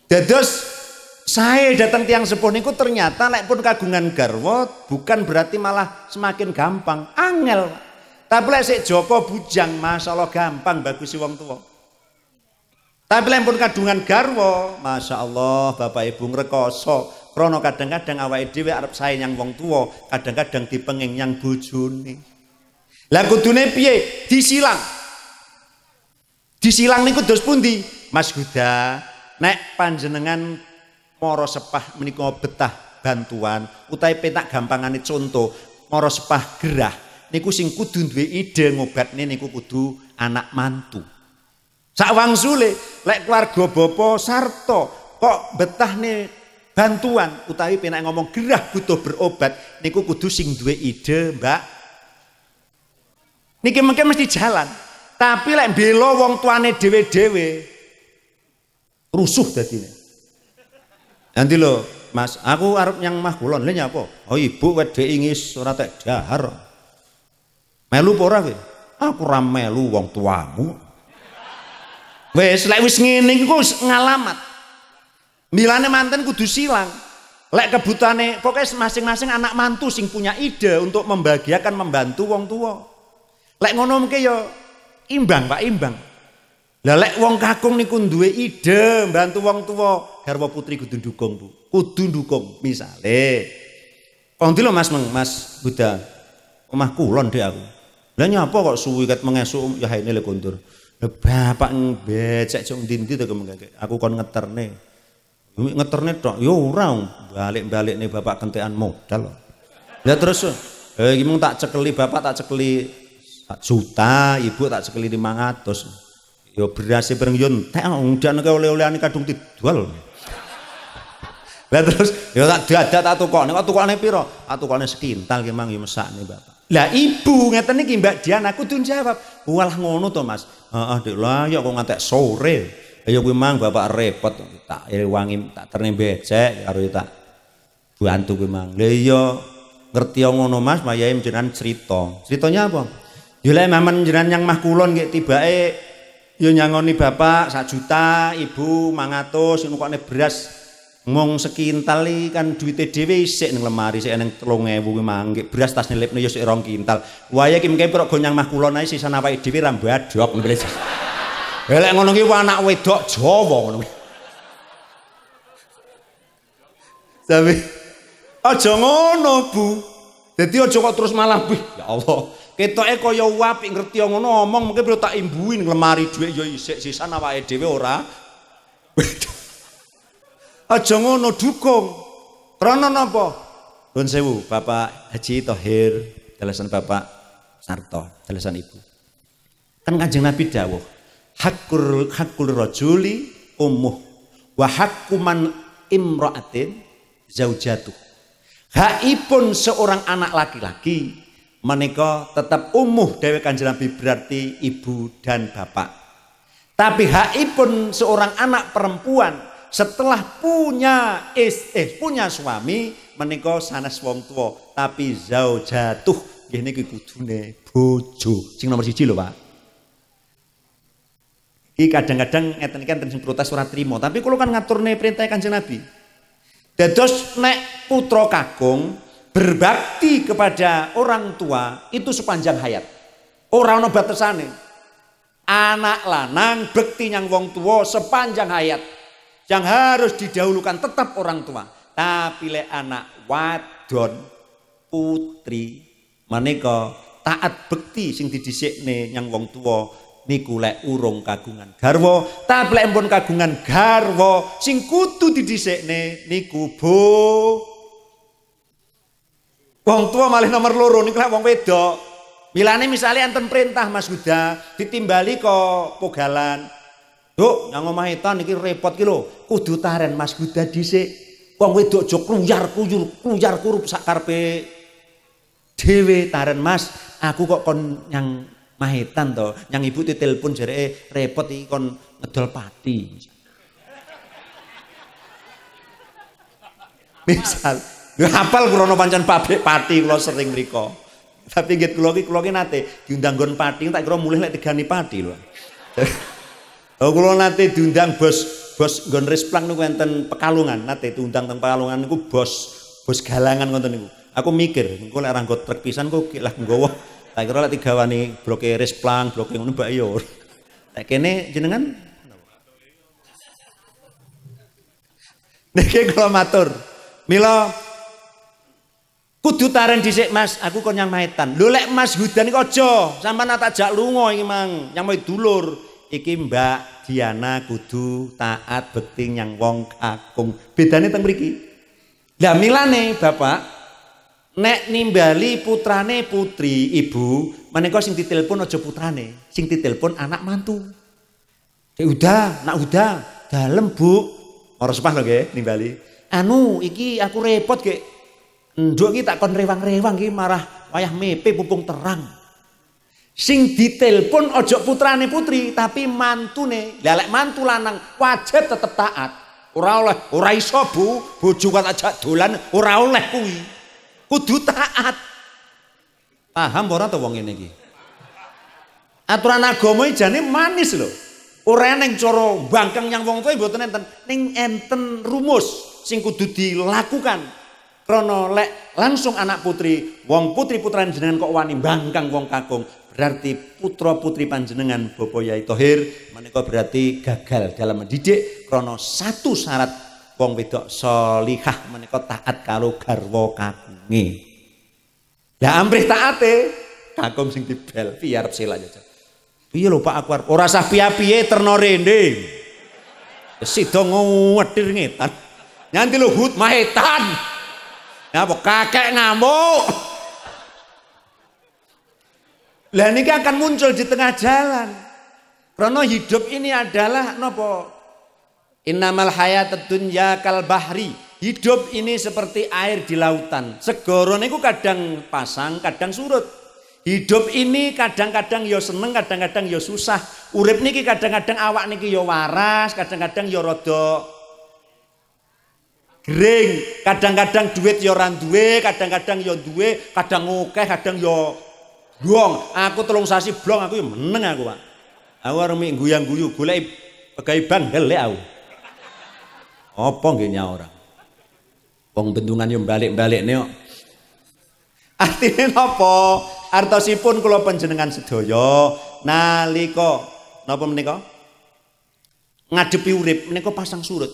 Dados saya datang tiang sepuh niku ternyata lek pun kagungan garwa bukan berarti malah semakin gampang, angel. Tapi lek sik Joko bujang masyaallah gampang bagusi wong tuwa. Tapi lek pun kagungan garwa, masyaallah Bapak Ibu ngrekoso, Krana kadang-kadang awake dhewe arep sae nyang wong tuwa, kadang-kadang dipenging nyang bojone. Lah kudune piye? Disilang. Disilang niku dos pundi? Mas Huda, nek panjenengan mara sepah menika betah bantuan utawi petak gampangane contoh mara sepah gerah niku sing kudu duwe ide ngobatne niku kudu anak mantu. Sak wangsule lek keluarga bapa sarta kok betahne bantuan utawi penak ngomong gerah butuh berobat niku kudu sing duwe ide, Mbak. Niki mungkin mesti jalan. Tapi lek bela wong tuane dhewe-dhewe rusuh dadine. Nanti lho, Mas, aku arep nyang Mah Kulon. Lha nyapa? Oh, ibu wedhe ingis ora tek dahar. Melu apa ora kowe? Aku ora melu wong tuamu. Wis lek wis ngene iku ngalamat. Milane manten kudu silang. Lek kebutane pokoke masing-masing anak mantu sing punya ide untuk membahagiakan membantu wong tua. Lek ngono mengke ya imbang, Pak, imbang. Lah lek wong kakung niku duwe ide mbantu wong tuwa, garwa putri kudu ndukung, Bu. Kudu ndukung. Misale kondi lho Mas Buddha. Omah kulon dhek aku. Lah nyapa kok suwi ket mengesuk ya ini le kondur. Lah bapak becek cuk ndi-ndi to kemengke. Aku kon ngeterne. Ngeterne tok ya ora balik-balikne bapak kentekan modal. Lah terus iki mung tak cekeli bapak tak cekeli 1 juta, ibu tak cekeli 500. Yo beras bareng yo entek ndak oleh-olehane kadung dijual. Lah terus yo tak dadak tak tukokne, kok tukokne pira? Tak tukokne sekintal ki mang yo mesakne bapak. Lah ibu ngeten iki Mbak Dian aku kudu jawab. Walah ngono to Mas. Heeh Dik lah ya kok ngantek sore. Ya kuwi mang bapak repot tak wangi tak terne becek karo tak bantu kuwi mang. Lah iya ngerti ngono Mas, mayahe jenengan cerita. Ceritanya apa? Yo lek mamen jenengan nyang Mah Kulon nggih tibake yo nyangoni bapak 1 juta, ibu 500, nukokne beras mung sekintal kan duwite dhewe isik ning lemari sik ning 3000 kuwi mangke beras tas nilipne yo sik 2 kintal. Waya ki mengke pro go nyang Mah Kulon ae sisan awake dhewe ra mbadhok ngene. Lek ngono ki anak wedok Jawa ngono kuwi. Tapi aja ngono, Bu. Dadi aja kok terus malah ya Allah. Ketoke kaya apik ngerti ngono omong mungkin perlu tak imbuhi ning lemari dhuwit ya isik sisan awake dhewe ora. Aja ngono dukung. Krana napa? Nuwun sewu, Bapak Haji Thohir, dalesan Bapak Sarto, dalesan Ibu. Kan Kanjeng Nabi dawuh, hakul rajuli ummuh wa haqqu man imra'atin zaujatuh. Hakipun seorang anak laki-laki menika tetap ummuh dewe Kanjeng Nabi berarti ibu dan bapak. Tapi hakipun seorang anak perempuan setelah punya punya suami menika sanes wong tua tapi zaujatuh nggih niki kudune bojo sing nomor 1 lho Pak. Iki kadang-kadang ngeten iki enten sing protes ora trima, tapi kula kan ngaturne perintah Kanjeng Nabi. Dados nek putra kakung berbakti kepada orang tua itu sepanjang hayat. Ora ana batasane. Anak lanang bekti nyang wong tua sepanjang hayat. Yang harus didahulukan tetap orang tua. Tapi lek anak wadon putri menika taat bekti sing didhisikne nyang wong tua niku lek urung kagungan garwa. Tapi lek pun kagungan garwa sing kudu didhisikne niku wong tua malih nomor 2 niku lek wong wedok. Milane misalnya enten perintah Mas Huda ditimbali kok pogalan. Duk, nang omah etan iki repot ki lho. Kudu taren Mas Huda dhisik. Wong wedok aja kluyar kurup sak karepe dhewe taren Mas. Aku kok kon nyang mahetan to. Nyang ibu ditelepon jareke repot iki kon ngedol pati. Misal, lho hafal krana pancen pabrik pati kula sering mriko. Tapi nggih kula ki nate diundang nggon pati tak kira mulih lek tegani pati lho. Oh kula nate diundang bos nggon Resplang niku enten Pekalongan, nate diundang teng Pekalongan niku bos galangan ngoten niku. Aku mikir, engko lek ora nggo truk pisan kok lah nggawa. Tak kira lek digawani bloke Resplang, bloke ngono mbak yo. Tak kene jenengan niki kula matur. Mila kudu taren dhisik Mas, aku kon nyang maetan. Lho lek Mas Hudan iki aja, sampean tak jak lunga iki Mang, nyang dulur. Iki Mbak Diana kudu taat bekti nyang wong kakung. Bedane teng mriki. Lah milane Bapak nek nimbali putrane putri ibu, menika sing ditelepon aja putrane, sing ditelepon anak mantu. Udah, nak udah, dalem Bu. Ora sepah lho nggih nimbali. Anu iki aku repot nggih. Nduk iki tak kon rewang-rewang iki marah wayah mepe pupung terang. Sing ditelepon ojo putrane putri tapi mantune. Lah lek mantu lanang wajib tetep taat. Ora oleh, ora iso Bu, bojo kok ajak dolan ora oleh kuwi. Kudu taat. Paham ora to wong ngene iki? Aturan agama jane manis lho. Ora ning cara bangkeng yang wong tuwa mboten enten, ning enten rumus sing kudu dilakukan. Krana lek langsung anak putri, wong putri putrane jenengan kok wani bangkang wong kakung, berarti putra putri panjenengan Bapak Yai Thohir menika berarti gagal dalam mendidik krana satu syarat wong wedok sholihah menika taat karo garwa kakunge. Lah amrih taate kakung sing dibel piye arep selak aja. Piye lho Pak aku ora sah piye-piye terno rene. Sida ngwedir ngetan. Nyanti lho hut mahetan. Apa kakek ngamuk. Lah niki akan muncul di tengah jalan. Karena hidup ini adalah napa? Innamal hayatud dunya kal bahri. Hidup ini seperti air di lautan. Segara niku kadang pasang, kadang surut. Hidup ini kadang-kadang ya seneng, kadang-kadang ya susah. Urip niki kadang-kadang awak niki ya waras, kadang-kadang ya rada gering, kadang-kadang duit ya ora duwe, kadang-kadang ya duwe, kadang akeh, kadang ya blong. Aku 3 sasi blong aku ya meneng aku, Pak. Aku arep guyang-guyu golek pegawai bank gelek aku. Apa nggih nyaur. Wong bendungan yo balik-balikne kok. Artine napa? Artosipun kula panjenengan sedaya nalika napa menika? Ngadepi urip menika pasang surut.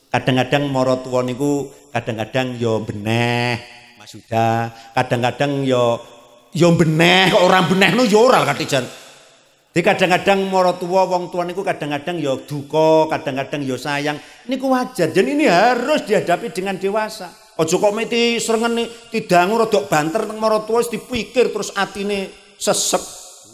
Kadang-kadang maratuwa niku kadang-kadang yo beneh Mas Huda, kadang-kadang yo beneh kok ora benehno yo ora katijan. Jadi kadang-kadang maratuwa wong tua niku kadang-kadang yo duka, kadang-kadang yo sayang. Niku wajar dan ini harus dihadapi dengan dewasa. Aja kok meti srengenge tidangu rada banter teng maratuwa wis dipikir terus atine sesek.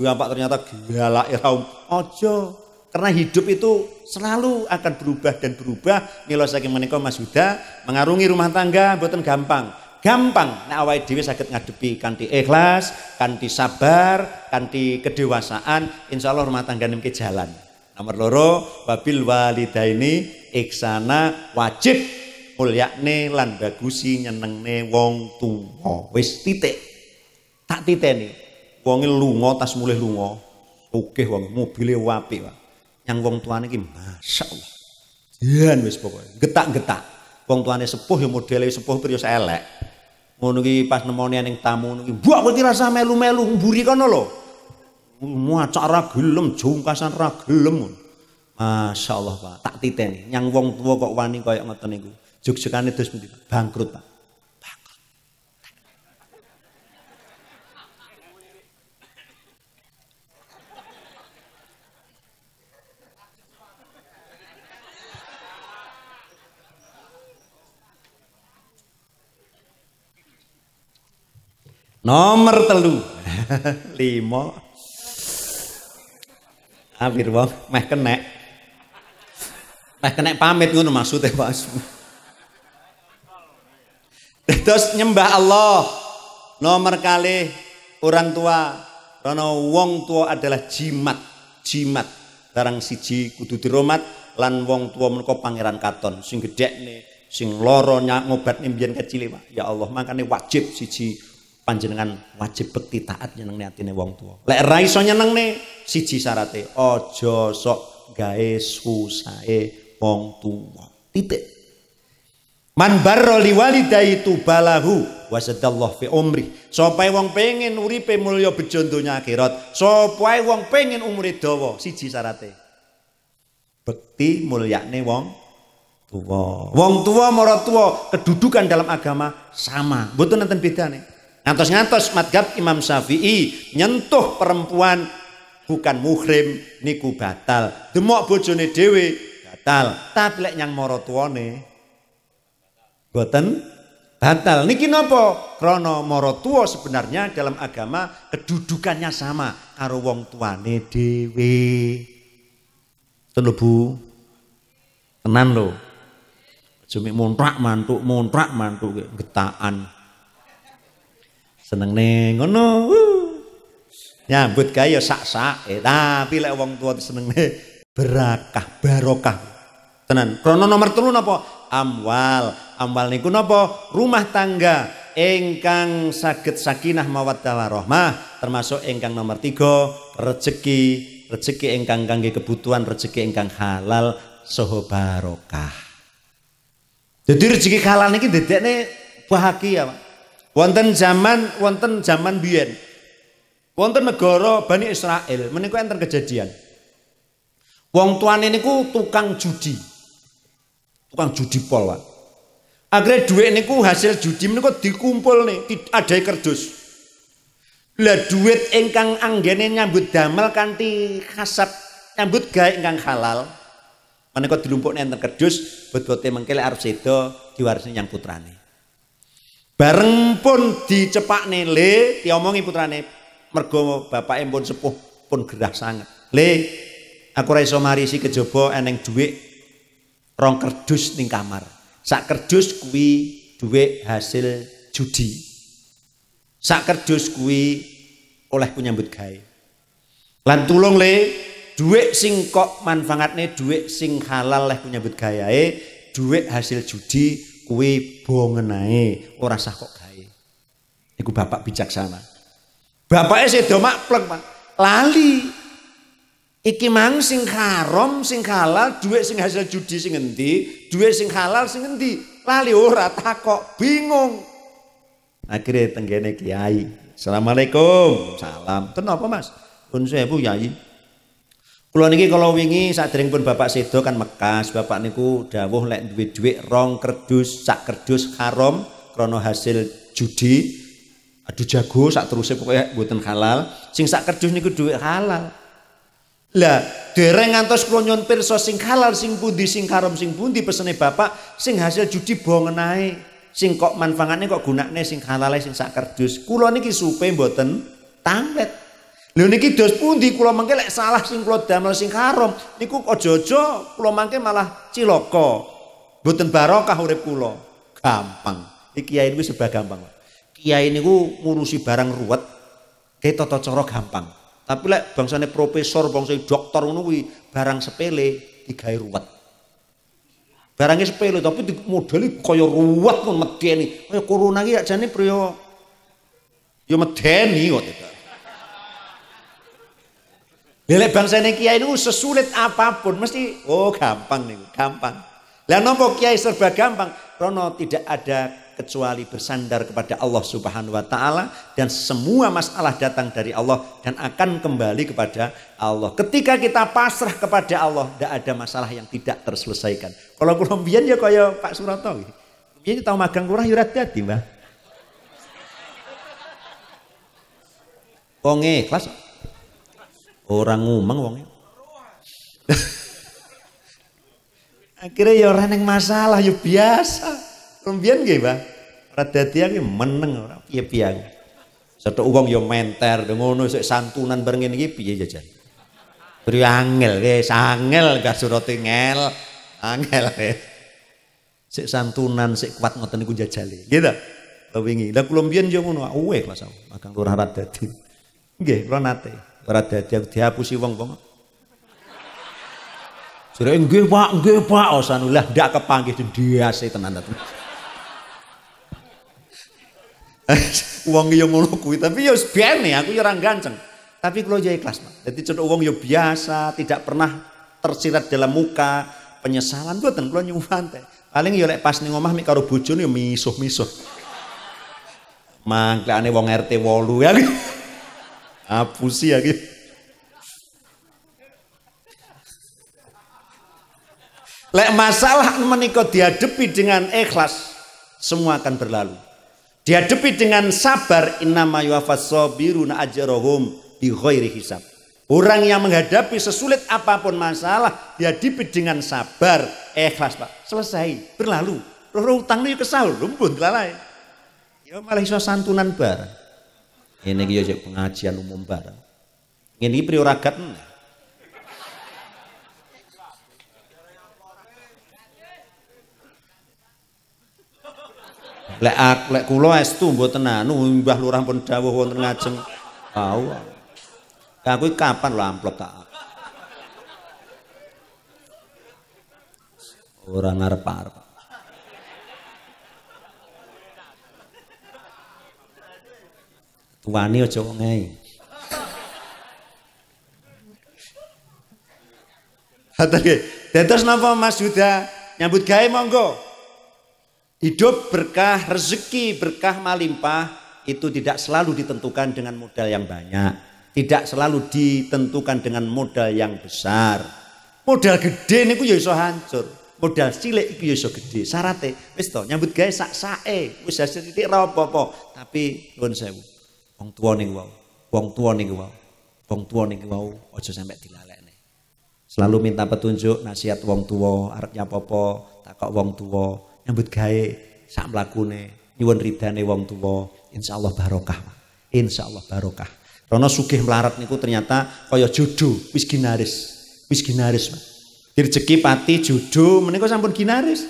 Kuwi apa ternyata galake raum. Aja. Karena hidup itu selalu akan berubah dan berubah. Mila saking menika Mas Huda mengarungi rumah tangga mboten gampang. Gampang nek awake dhewe saged ngadepi kanthi ikhlas, kanthi sabar, kanthi kedewasaan, insyaallah rumah tangga niki jalan. Nomor 2, wabil walidaini ihsana, wajib mulyakne lan bagusi nyenengne wong tuwa. Wis titik. Tak titeni. Wonge lunga tas mulih lunga. Oke wong mobile apik, Pak. Yang wong tuane iki masyaallah. Jan wis pokoke getak-getak. Wong tuane sepuh ya modele sepuh terus elek. Ngono iki pas nemoni ning tamu ngono iki, "Mbok kowe rasa melu-melu mburi kono lho." Muacak ra gelem, jungkasan ra gelem. Masyaallah, Pak. Tak titeni. Yang wong tua kok wani kaya ngoten niku. Jugjekane dos pundi, Pak? Bangkrut, Pak. Nomor 3 5 hampir wong meh kenek pamit ngono maksudnya Pak. Terus nyembah Allah. Nomor kali orang tua karena wong tua adalah jimat barang siji kudu diromat lan wong tua menika pangeran katon sing gedhekne sing lara ngobatne mbiyen kecil Pak. Ya Allah makane wajib siji panjenengan wajib bekti taat nyenengne atine wong tua. Lek ra iso nyenengne siji syarate aja sok gawe susahe wong tua. Titik. Man barra liwalidayhi tubalahu wasadallahu fi umri. Sopae wong pengen uripe mulya bejo donya akhirat, sopae wong pengen umure dawa, siji syarate bekti mulyakne wong tua. Wong tua marang tua kedudukan dalam agama sama. Mboten nenten bedane. Ngantos-ngantos madhab Imam Syafi'i nyentuh perempuan bukan muhrim niku batal. Demok bojone dhewe batal. Tapi lek nyang marang tuane mboten batal. Niki napa? Krana marang tua sebenarnya dalam agama kedudukannya sama karo wong tuane dhewe. Ten Bu. Tenan lho. Jumik montrak mantuk getaan. Senengne ngono. Nyambut gawe ya sak-sak, tapi lek wong tua senengne barokah. Tenan. Krana nomor 3 napa? Amwal. Amwal niku napa? Rumah tangga ingkang saged sakinah mawaddah warahmah, termasuk ingkang nomor 3 rezeki ingkang kangge kebutuhan, rezeki ingkang halal saha barokah. Jadi rezeki halal niki dedekne bahagia, Pak. Wonten zaman biyen. Wonten negara Bani Israel menika enten kejadian. Wong tuane niku tukang judi pol, Pak. Akhirnya duit niku hasil judi niku dikumpul nih, adae kerdus. Lah duit ingkang anggene nyambut damel kanthi kasab nyambut gawe ingkang halal. Menika dilumpukne enten kerdus, bot-bote mengke lek arep sedo diwarisi nyang putrane. Bareng pun dicepakne le, diomongi putrane, mergo bapake pun sepuh pun gerah sanget. Le, aku ora iso marisi kejaba eneng dhuwit 2 kerdus ning kamar. Sak kerdus kuwi dhuwit hasil judi. Sak kerdus kuwi oleh nyambut gawe. Lan tulung le, dhuwit sing kok manfaatne dhuwit sing halal leh nyambut gawe, dhuwit hasil judi kuwi bongen ae, ora sah kok gawe. Iku bapak bijaksana. Bapake sedo maklek, Pak. Lali. Iki mang sing haram, sing halal, dhuwit sing hasil judi sing endi, dhuwit sing halal sing endi. Lali ora takok, bingung. Akhirnya tenggene kiai. Assalamualaikum. Salam. Kenapa, Mas? Pun sewu, Yai. Kula niki kalau wingi saderengipun bapak sedo kan Mekas, bapak niku dawuh lek duwe dhuwit 2 kerdus, sak kerdus haram krana hasil judi. Adu jago sak teruse pokoke mboten halal. Sing sak kerdus niku dhuwit halal. Lah, dereng ngantos kula nyuwun pirsa sing halal sing pundi, sing haram sing pundi pesene bapak, sing hasil judi bongen ae. Sing kok manfaatne kok gunakne sing halale sing sak kerdus. Kula niki supe mboten tampet. Lho niki dos pundi kula mangke lek salah sing kula damel sing haram niku aja-aja kula mangke malah cilaka. Mboten barokah urip kula. Gampang. Iki kiai niku serba gampang. Kiai niku ngurusi barang ruwet ke tata cara gampang. Tapi lek bangsane profesor, bangsane dokter ngono kuwi barang sepele digawe ruwet. Barangnya sepele tapi modeli kaya ruwet ngono medeni. Kaya corona iki jane priyo ya medeni kok. Lelek bangsane kiai niku sesulit apapun mesti gampang niku, gampang. Lah napa kiai serba gampang? Karena tidak ada kecuali bersandar kepada Allah Subhanahu wa taala dan semua masalah datang dari Allah dan akan kembali kepada Allah. Ketika kita pasrah kepada Allah, tidak ada masalah yang tidak terselesaikan. Kalau kula mbiyen ya kaya Pak Suroto iki. Mbiyen tau magang lurah ya ora dadi, Mbah. Wong ikhlas. Orang ngumeng wong. Akhirnya ya ora neng masalah ya biasa. Rumbian nggih, Mbah. Ora dadi iki meneng ora piye-piye. Setok wong ya menter ngono sik santunan bareng ngene iki piye jajan. Beri angel wis angel gak surate ngel. Angel wis. Sik santunan sik kuat ngoten niku jajale. Nggih ta? Wingi. Lah kula mbiyen yo ngono, kelas aku. Magang lurah ora dadi. Nggih, kula nate. Ora dadi dihapusi wong-wong. Jare nggih Pak, osanullah ndak kepanggih diase tenan ta. Wong yo ngono kuwi, tapi yo biyen aku yo ora ganceng. Tapi kula yo ikhlas, Pak. Dadi cetuk wong yo biasa, tidak pernah tersirat dalam muka penyesalan mboten kula nyuwun teh. Paling yo lek pas ning omah mik karo bojone yo misuh-misuh. Mangklane wong RT 8 ya. Apusi ya gitu. Lek masalah menika dihadapi dengan ikhlas, semua akan berlalu. Dihadapi dengan sabar, innama yuwaffas sabiruna ajrahum bighairi hisab. Orang yang menghadapi sesulit apapun masalah, dihadapi dengan sabar, ikhlas, Pak. Selesai, berlalu. Roh utang niku kesal, lumpun lalai. Ya malah iso santunan bareng. Ini iki ya pengajian umum bareng. Ngene iki priuragat. Lek kula estu mboten anu Mbah Lurah pun dawuh wonten ngajeng. Tahu. Aku kapan lho amplop tak. Ora ngarep-arep. Tuane aja ngei. Hatur nggih. Dados napa Mas Yuda nyambut gawe monggo. Hidup berkah, rezeki berkah malimpah itu tidak selalu ditentukan dengan modal yang banyak, tidak selalu ditentukan dengan modal yang besar. Modal gede niku ya iso hancur, modal cilik iku ya iso gede. Syarate wis to nyambut gawe sak-sake, wis hasil titik ra apa-apa, tapi nuwun sewu. Wong tuwa niku wau, wong tuwa niku wau, wong tuwa niku wau aja sampe dilalekne. Selalu minta petunjuk, nasihat wong tuwa, arep nyapopo, takok wong tuwa. Nyambut gawe sak mlakune nyuwun ridane wong tuwa, insyaallah barokah. Insyaallah barokah. Rono sugih melarat niku ternyata kaya jodoh, wis ginaris. Wis ginaris, Pak. Direjeki pati jodoh menika sampun ginaris.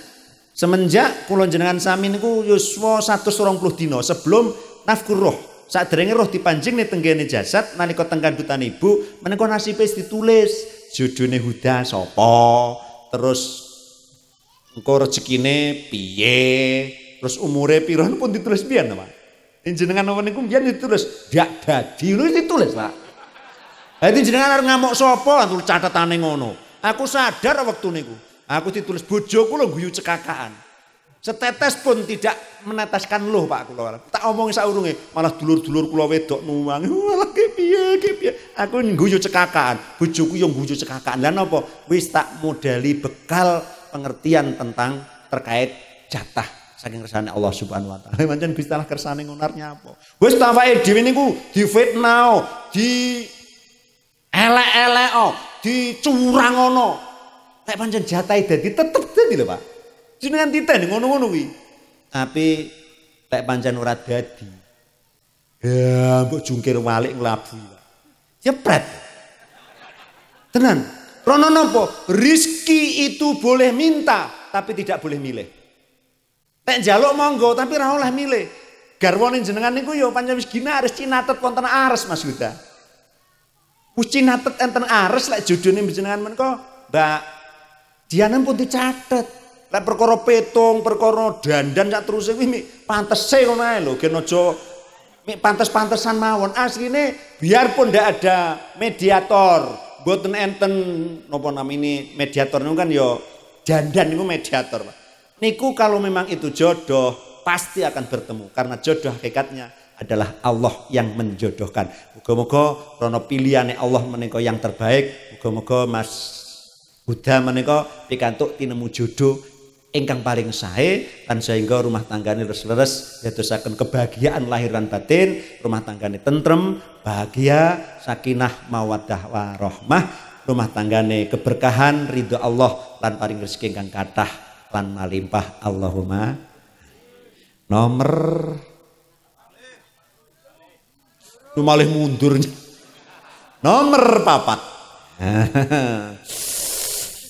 Semenjak kula jenengan sami niku yuswa 120 dina sebelum nafkur roh. Saderenge roh dipanjing ning tenggene jasad nalika teng kandhutan ibu menika nasibe ditulis. Jodone Huda sapa? Terus engko rezekine piye, terus umure piro pun ditulis pian Pak. Jenengan napa niku mbiyen ditulis, ndak dadi lho ditulis, Pak. Dadi jenengan arep ngamuk sapa tulis catetane ngono. Aku sadar waktu niku. Aku ditulis bojoku lho guyu cekakaan. Setetes pun tidak meneteskan luh Pak kula. Tak omongi saurunge, malah dulur-dulur kula wedok nuwang. Walah piye. Aku guyu cekakaan, bojoku yo guyu cekakaan. Lah napa? Wis tak modali bekal pengertian tentang terkait jatah saking kersane Allah Subhanahu wa taala. Pancen Gusti Allah kersane ngunarnya apa? Wis tawake dhewe niku difitnah, di elek-elek, dicurangono. Nek pancen jatahe dadi tetep dadi lho, Pak. Jenengan titen ngono-ngono kuwi. Tapi nek pancen ora dadi. Ya, mbok jungkir walik nglabuhi, Pak. Jepret. Tenan. Rono nopo? Rizki itu boleh minta, tapi tidak boleh milih. Nek njaluk monggo, tapi ora oleh milih. Garwane jenengan niku ya pancen wis ginaris cinatet wonten ares Mas Yuda. Wis cinatet enten ares lek jodone jenengan menika, Mbak Diana pun dicatet. Lek perkara petung, perkara dandan sak teruse kuwi pantese ngono ae lho, gen aja pantes-pantesan mawon. Asline biarpun ndak ada mediator. Boten enten napa namine mediator niku kan ya dandan niku mediator, Pak. Niku kalau memang itu jodoh pasti akan bertemu karena jodoh hakikatnya adalah Allah yang menjodohkan. Muga-muga rono pilihane Allah menika yang terbaik. Muga-muga Mas Huda menika pikantuk tinemu jodoh ingkang paling sae lan sehingga rumah tanggane leres-leres dadosaken kebahagiaan lahir lan batin, rumah tanggane tentrem, bahagia, sakinah, mawaddah warahmah, rumah tanggane keberkahan, ridho Allah lan paring rezeki ingkang kathah lan malimpah. Allahumma. Nomor malih mundur. Nomor 4.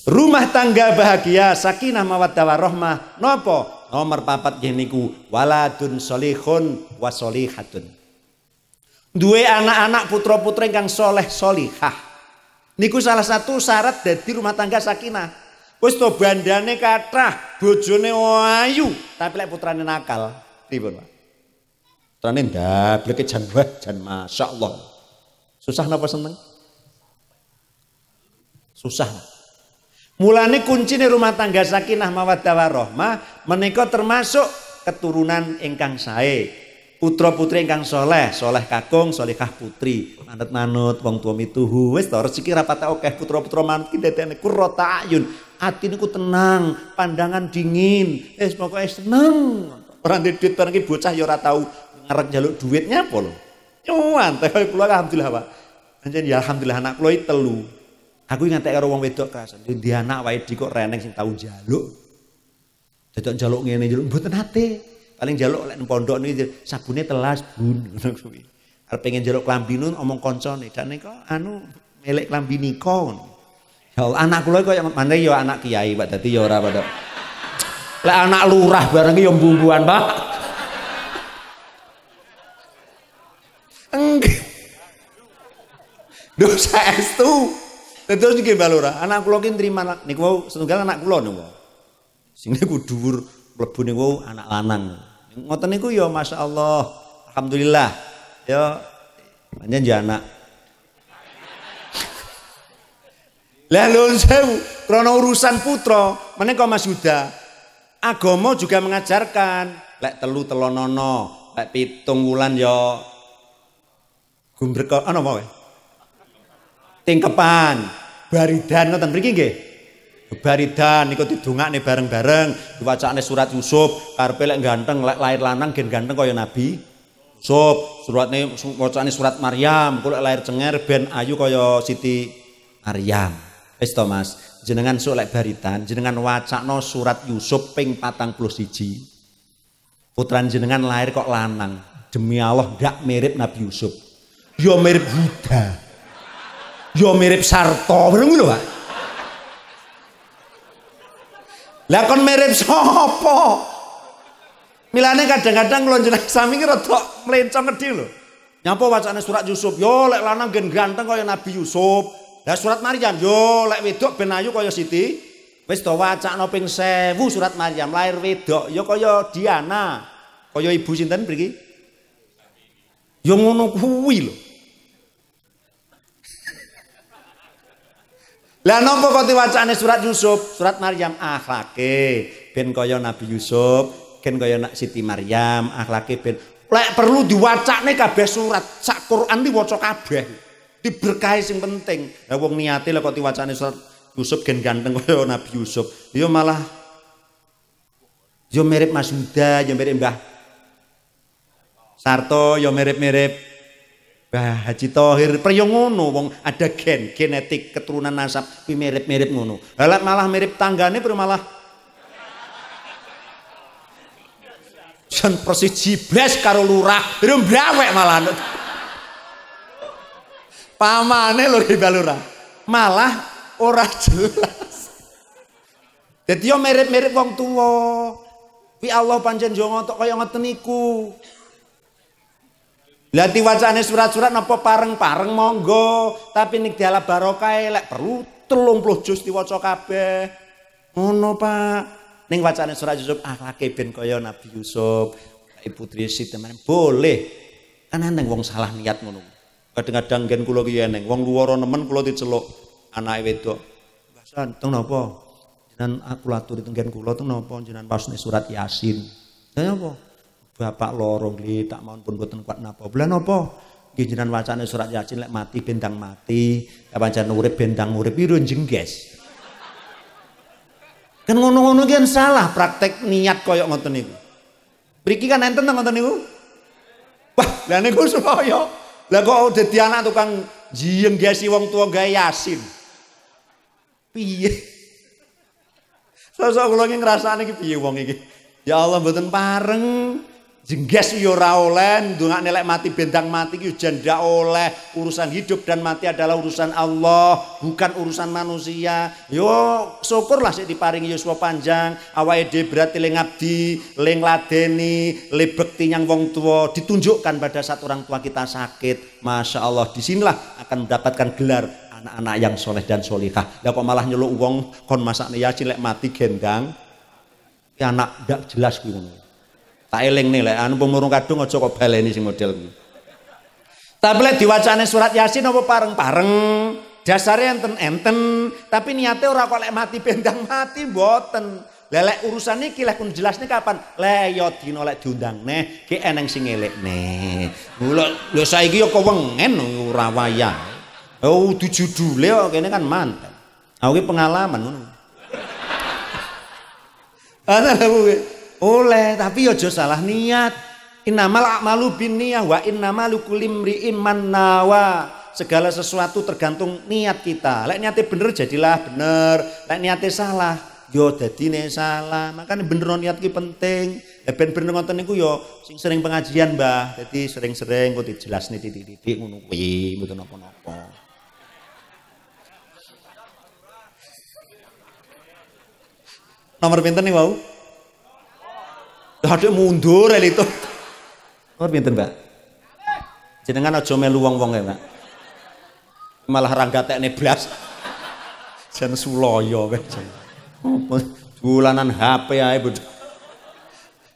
Rumah tangga bahagia, sakinah mawaddah warahmah. Napa? Nomor 4 nggih niku waladun sholihun wa sholihatun. Duwe anak-anak putra-putra ingkang soleh solihah. Niku salah satu syarat dadi rumah tangga sakinah. Wis to bandane kathah, bojone ayu, tapi lek putrane nakal, pripun, Pak? Putrane ndableke jan wah, jan masyaallah. Susah napa seneng? Susah. Mulane kuncine rumah tangga sakinah mawaddah warahmah menika termasuk keturunan ingkang sae. Putra-putri ingkang soleh, soleh kakung, solehah putri. Manut-manut wong tuwa mituhu, wis to rezeki ra patek akeh putra-putra manut ki dadekne qurrata ayun. ati niku tenang, pandangan dingin, pokoknya seneng. Orang di duit barang iki bocah ya ora tau ngerek njaluk duitnya apa lho. Nyuwun teh kula alhamdulillah Pak. Pancen ya alhamdulillah anak kula iki 3. Aku ngantek karo wong wedok kerasan. Di anak wae di kok reneng sing tau njaluk. Dadok njaluk ngene njaluk mboten ate. Paling njaluk lek nang pondok niki sabune telas bun ngono kuwi. Arep pengen njaluk klambi nun omong kancane, "Dak nika anu melek klambi nika." Ya Allah, anak kula kaya maneh ya anak kiai Pak, dadi ya ora pada. Lek anak lurah bareng ya mbumbuan, Pak. Enggak. Dosa estu. Terus iki Mbak Lurah, anak kula ki nrimo niku setunggal anak kula niku. Sing niku dhuwur mlebu niku anak lanang. Ngoten niku ya masyaallah, alhamdulillah. Ya pancen ya anak. Lah lho sewu, krana urusan putra, menika Mas Huda. Agama juga mengajarkan lek 3 telonono, lek 7 wulan ya gumbrek ana apa wae. Tingkepan, baridan ngoten mriki nggih. Baridan niku didongakne bareng-bareng, diwacane surat Yusuf, karepe lek ganteng, lek lahir lanang gen ganteng kaya Nabi Yusuf. Suratne wacane surat Maryam, kok lek lahir cenger ben ayu kaya Siti Maryam. Wis to Mas, jenengan sok lek baridan, jenengan wacana surat Yusuf ping 41. Putran jenengan lahir kok lanang, demi Allah ndak mirip Nabi Yusuf. Ya mirip Buddha. Ya mirip Sarto, bener lho Pak. Lah kon mirip sapa? Milane kadang-kadang kula jenengan sami ki rada mlencong gedhi lho. Nyapa wacane surat Yusuf? Yo lek lanang gen ganteng kaya Nabi Yusuf. Lah surat Maryam yo lek wedok ben ayu kaya Siti. Wis to wacana ping 1000 surat Maryam lahir wedok ya kaya Diana. Kaya ibu sinten mriki? Yo ngono kuwi lho. Lah napa kok diwacane surat Yusuf? Surat Maryam akhlake ben kaya Nabi Yusuf, ben kaya Siti Maryam, akhlake ben lek perlu diwacane kabeh surat. Sak Quran diwaca kabeh. Diberkahi sing penting. Lah wong niate lek kok diwacane surat Yusuf gen ganteng kaya Nabi Yusuf. Ya malah yo mirip Mas Huda, yo mirip Mbah Sarto, yo mirip-mirip Mbah Haji Thohir. Priyo ngono wong ada genetik keturunan nasab kuwi mirip-mirip ngono. Lah malah mirip tanggane pero malah jan persis jibles karo lurah. Yo mbrawek malah. Pamane lho Mbak Lurah. Malah ora jelas. Dadi yo mirip-mirip wong tuwa. Pi Allah pancen yo ngotok kaya ngoten niku. Lah diwacane surat-surat napa pareng-pareng monggo, tapi nek diala barokah lek perlu 30 juz diwaca kabeh. Ngono Pak. Ning wacane surat Yusuf akhlake ben kaya Nabi Yusuf, Putri Siti Maryam boleh. Kan neng wong salah niat ngono. Kadang-kadang gen kula ki eneng wong luwara nemen kula diceluk anake wedok. Mbah San, teng napa? Jenengan aku aturi teng kula teng napa jenengan pasne surat Yasin. Lah apa? Bapak loro nggih tak mawon pun boten kuat napa. Lah napa? Nggih jenengan wacane surat Yasin lek mati bendang mati, lek pancen urip bendang urip piro jengges. Kan ngono-ngono ki salah praktek niat kaya ngoten niku. Mriki kan enten ngoten niku. Wah, lah niku supaya lah kok dadi anak tukang jenggesi wong tua gawe Yasin. Piye? Sosok kula iki ngrasane iki piye wong iki? Ya Allah mboten pareng. Jengges yo ora oleh, ndongakne lek mati bendang mati ki jan ndak oleh. Urusan hidup dan mati adalah urusan Allah, bukan urusan manusia. Yo syukurlah sik diparingi yuswa panjang, awake dhewe berarti le ngabdi, le ngladeni, le bekti nyang wong tua, ditunjukkan pada saat orang tua kita sakit. Masya Allah, disinilah akan mendapatkan gelar anak-anak yang soleh dan solihah. Lah kok malah nyeluk wong kon masakne Yasin lek mati gendang. Ya anak ndak jelas kuwi ngono. Tak eling nih lek anu pemurung kadung aja kok baleni sing model kuwi. Tapi lek diwacane surat Yasin apa pareng-pareng, dasare enten-enten, tapi niate ora kok lek mati bendang mati mboten. Lek urusan iki lek kun jelasne kapan? Le ya dina lek diundangne ki eneng sing elekne. Lho saiki ya kewengen ora wayah. Oh, judule kok kene kan manten. Aku ki pengalaman ngono. Oleh, tapi aja salah niat. Innamal a'malu binniyah wa innamal likulli imri'in man nawa. Segala sesuatu tergantung niat kita. Lek niatnya bener jadilah bener, lek niatnya salah yo dadine salah. Makanya bener niat ki penting. Ben bener ngoten niku yo sing sering pengajian, Mbah. Dadi sering-sering kok dijelasne titik-titik ngono kuwi, mboten napa-napa. Nomor pinten nih wau? Hadek mundur lho itu. Nomor pinten, Mbak? Jenengan aja melu wong-wong ya, Mbak. Malah ranggatekne blas. Jan suloyo kowe. Dolanan HP ae, Bud.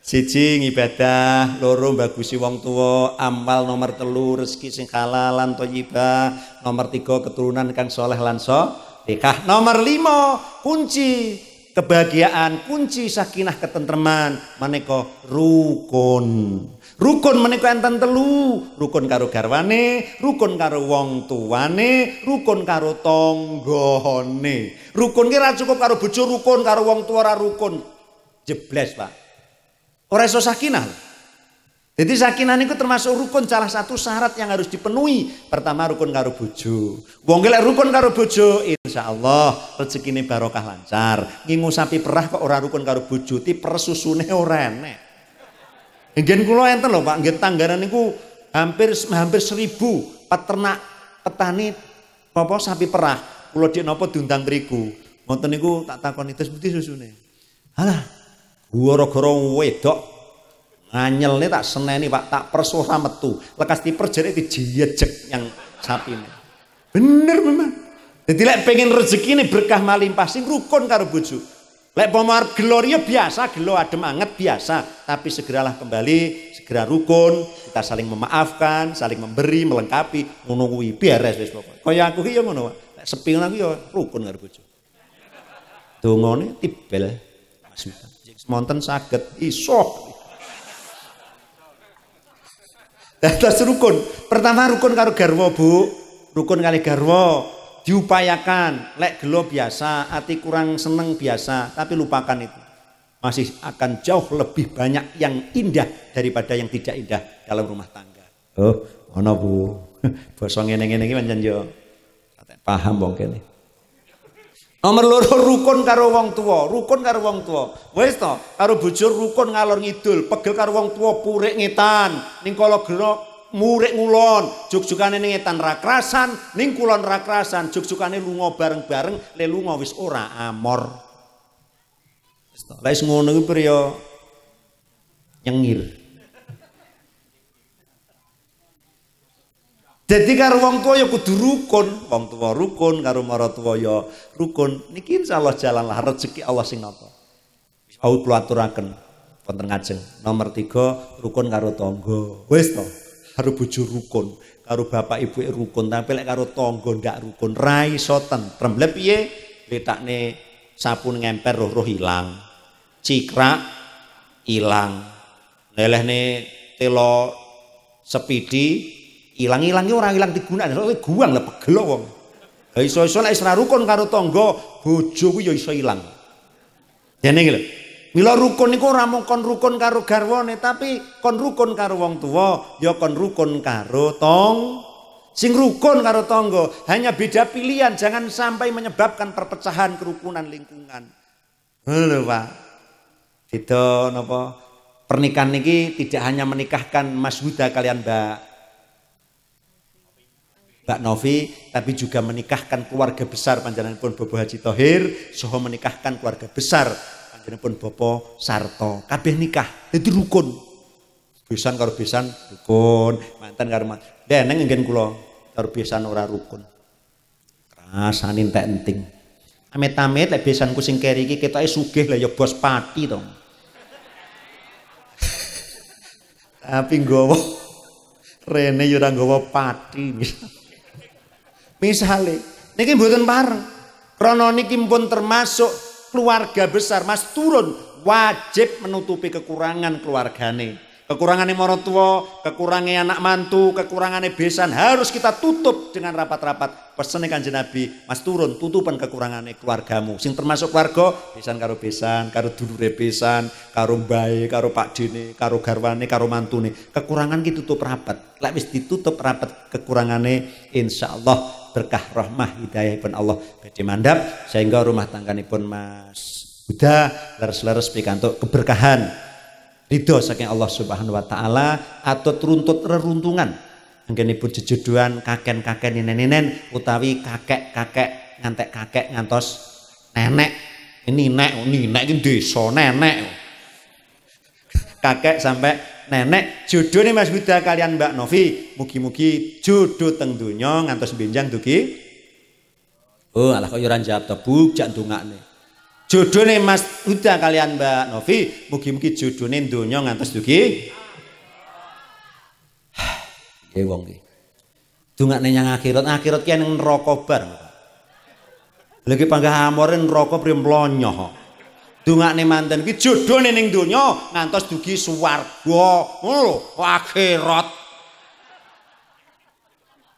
Siji ngibadah, loro bagusi wong tua, amal nomor 3 rezeki sing halal lan thayyibah, nomor 3 keturunan kang soleh lan nikah, nomor 5 kunci kebahagiaan, kunci sakinah ketentreman maneka rukun. Rukun menika enten 3, rukun karo garwane, rukun karo wong tuane, rukun karo tanggane. Rukun ki ora cukup karo bojo, rukun karo wong tua ora rukun. Jebles, Pak. Ora iso sakinah. Jadi sakinah niku termasuk rukun, salah satu syarat yang harus dipenuhi. Pertama rukun karo bojo. Wong lek rukun karo bojo, insyaallah rezekine barokah lancar. Ngingu sapi perah kok ora rukun karo bojo, ti persusune ora enek. Nggih kula enten lho Pak, nggih tanggaran niku hampir 1000 peternak petani apa sapi perah. Kula dik napa diundang mriku. Wonten niku tak takoni terus pundi susune. Alah, gara-gara wedok nganyelne tak seneni Pak, tak perso ora metu. Lekas diperjere dijejeg yang sapine. Bener memang. Jadi lek pengen rezekine berkah malimpah sing rukun karo bojo. Lek pomar gloria biasa, gelo adem anget biasa, tapi segeralah kembali, segera rukun, kita saling memaafkan, saling memberi, melengkapi, ngono kuwi beres wis pokoke. Kaya aku ki ya ngono, lek sepi ngono aku ya rukun karo bojo. Dongane tibel. Semonten saged iso. Terus rukun. Pertama rukun karo garwa, Bu. Rukun kali garwa. Diupayakan, lek gelo biasa, hati kurang seneng biasa, tapi lupakan itu. Masih akan jauh lebih banyak yang indah daripada yang tidak indah dalam rumah tangga. Oh, ono Bu. Basa ngene-ngene iki pancen yo paham wong kene. Nomor 2 rukun karo wong tua, rukun karo wong tua. Wis to, karo bojo rukun ngalor ngidul, pegel karo wong tua purik ngetan, ning kala gelo murik ngulon, juk-jukane ning etan ra krasan, ning kulon ra krasan, juk-jukane lunga bareng-bareng, le lunga wis ora amor. Wis to. Lah wis ngono kuwi priya nyengir. Jadi karo wong tua ya kudu rukun, wong tua rukun karo maratuwa ya rukun. Niki insyaallah jalanlah rezeki Allah sing nata. Au kula aturaken wonten ngajeng. Nomor 3 rukun karo tangga. Wis to. Karo bojo rukun, karo bapak ibu rukun, tapi lek karo tangga ndak rukun, ra iso tentrem. Lha piye? Letakne sapu ngemper roh ilang. Cikrak ilang. Lelehne telo sepidi ilang-ilang ki ora ilang digunakake, soalnya guang lah pegel wong. Ha iso-iso lek ora rukun karo tangga, bojo kuwi ya iso ilang. Dene iki lho. Mila rukun niku ora mung kon rukun karo garwane, tapi kon rukun karo wong tuwa, ya kon rukun karo sing rukun karo tangga. Hanya beda pilihan, jangan sampai menyebabkan perpecahan kerukunan lingkungan. Lho Pak. Beda napa? Pernikahan niki tidak hanya menikahkan Mas Huda kalian Mbak Novi, tapi juga menikahkan keluarga besar panjenenganipun Bobo Haji Thohir, saha menikahkan keluarga besar panjenenganipun Bopo Sarto. Kabeh nikah, dadi rukun. Besan karo besan rukun, mantan karo mantan. Deneng nggen kula karo besan ora rukun. Rasane entek enting. Amit-amit lek besanku sing keri iki ketoke sugih lah ya bos pati to. Tapi nggawa rene ya ora nggawa pati. Misale niki mboten pareng. Krana niki pun termasuk keluarga besar, Mas turun wajib menutupi kekurangan keluargane. Kekurangannya maratuwa, kekurangannya anak mantu, kekurangannya besan harus kita tutup dengan rapat-rapat. Pesan Kanjeng Nabi, Mas turun tutupan kekurangannya keluargamu. Sing termasuk keluarga, besan, karo dulure besan, karo mbae, karo Pak Dene, karo garwane, karo mantune. Kekurangan ki tutup rapat. Lek wis ditutup rapat kekurangannya, insyaallah berkah rahmah hidayahipun Allah badhe mandhap sehingga rumah tangganipun Mas Huda leres-leres pikantuk keberkahan. Ridho saking Allah Subhanahu wa taala atau runtut reruntungan anggenipun jejodohan kaken-kaken nenen-nenen utawi kakek-kakek ngantek kakek ngantos nenek nenek iki desa nenek kakek sampai nenek jodohnya Mas Huda kalian Mbak Novi mugi-mugi jodoh teng donya ngantos benjang dugi oh alah kok yo ora jawab to bujak ndongakne. Jodohnya Mas Huda kalian Mbak Novi mugi-mugi jodohnya donya ngantos dugi ya wong iki dongakne nyang akhirat ki nang neraka bar lagi panggah amore neraka pri mlonyoh dongakne manten ki jodohne ning donya ngantos dugi swarga ngono lho akhirat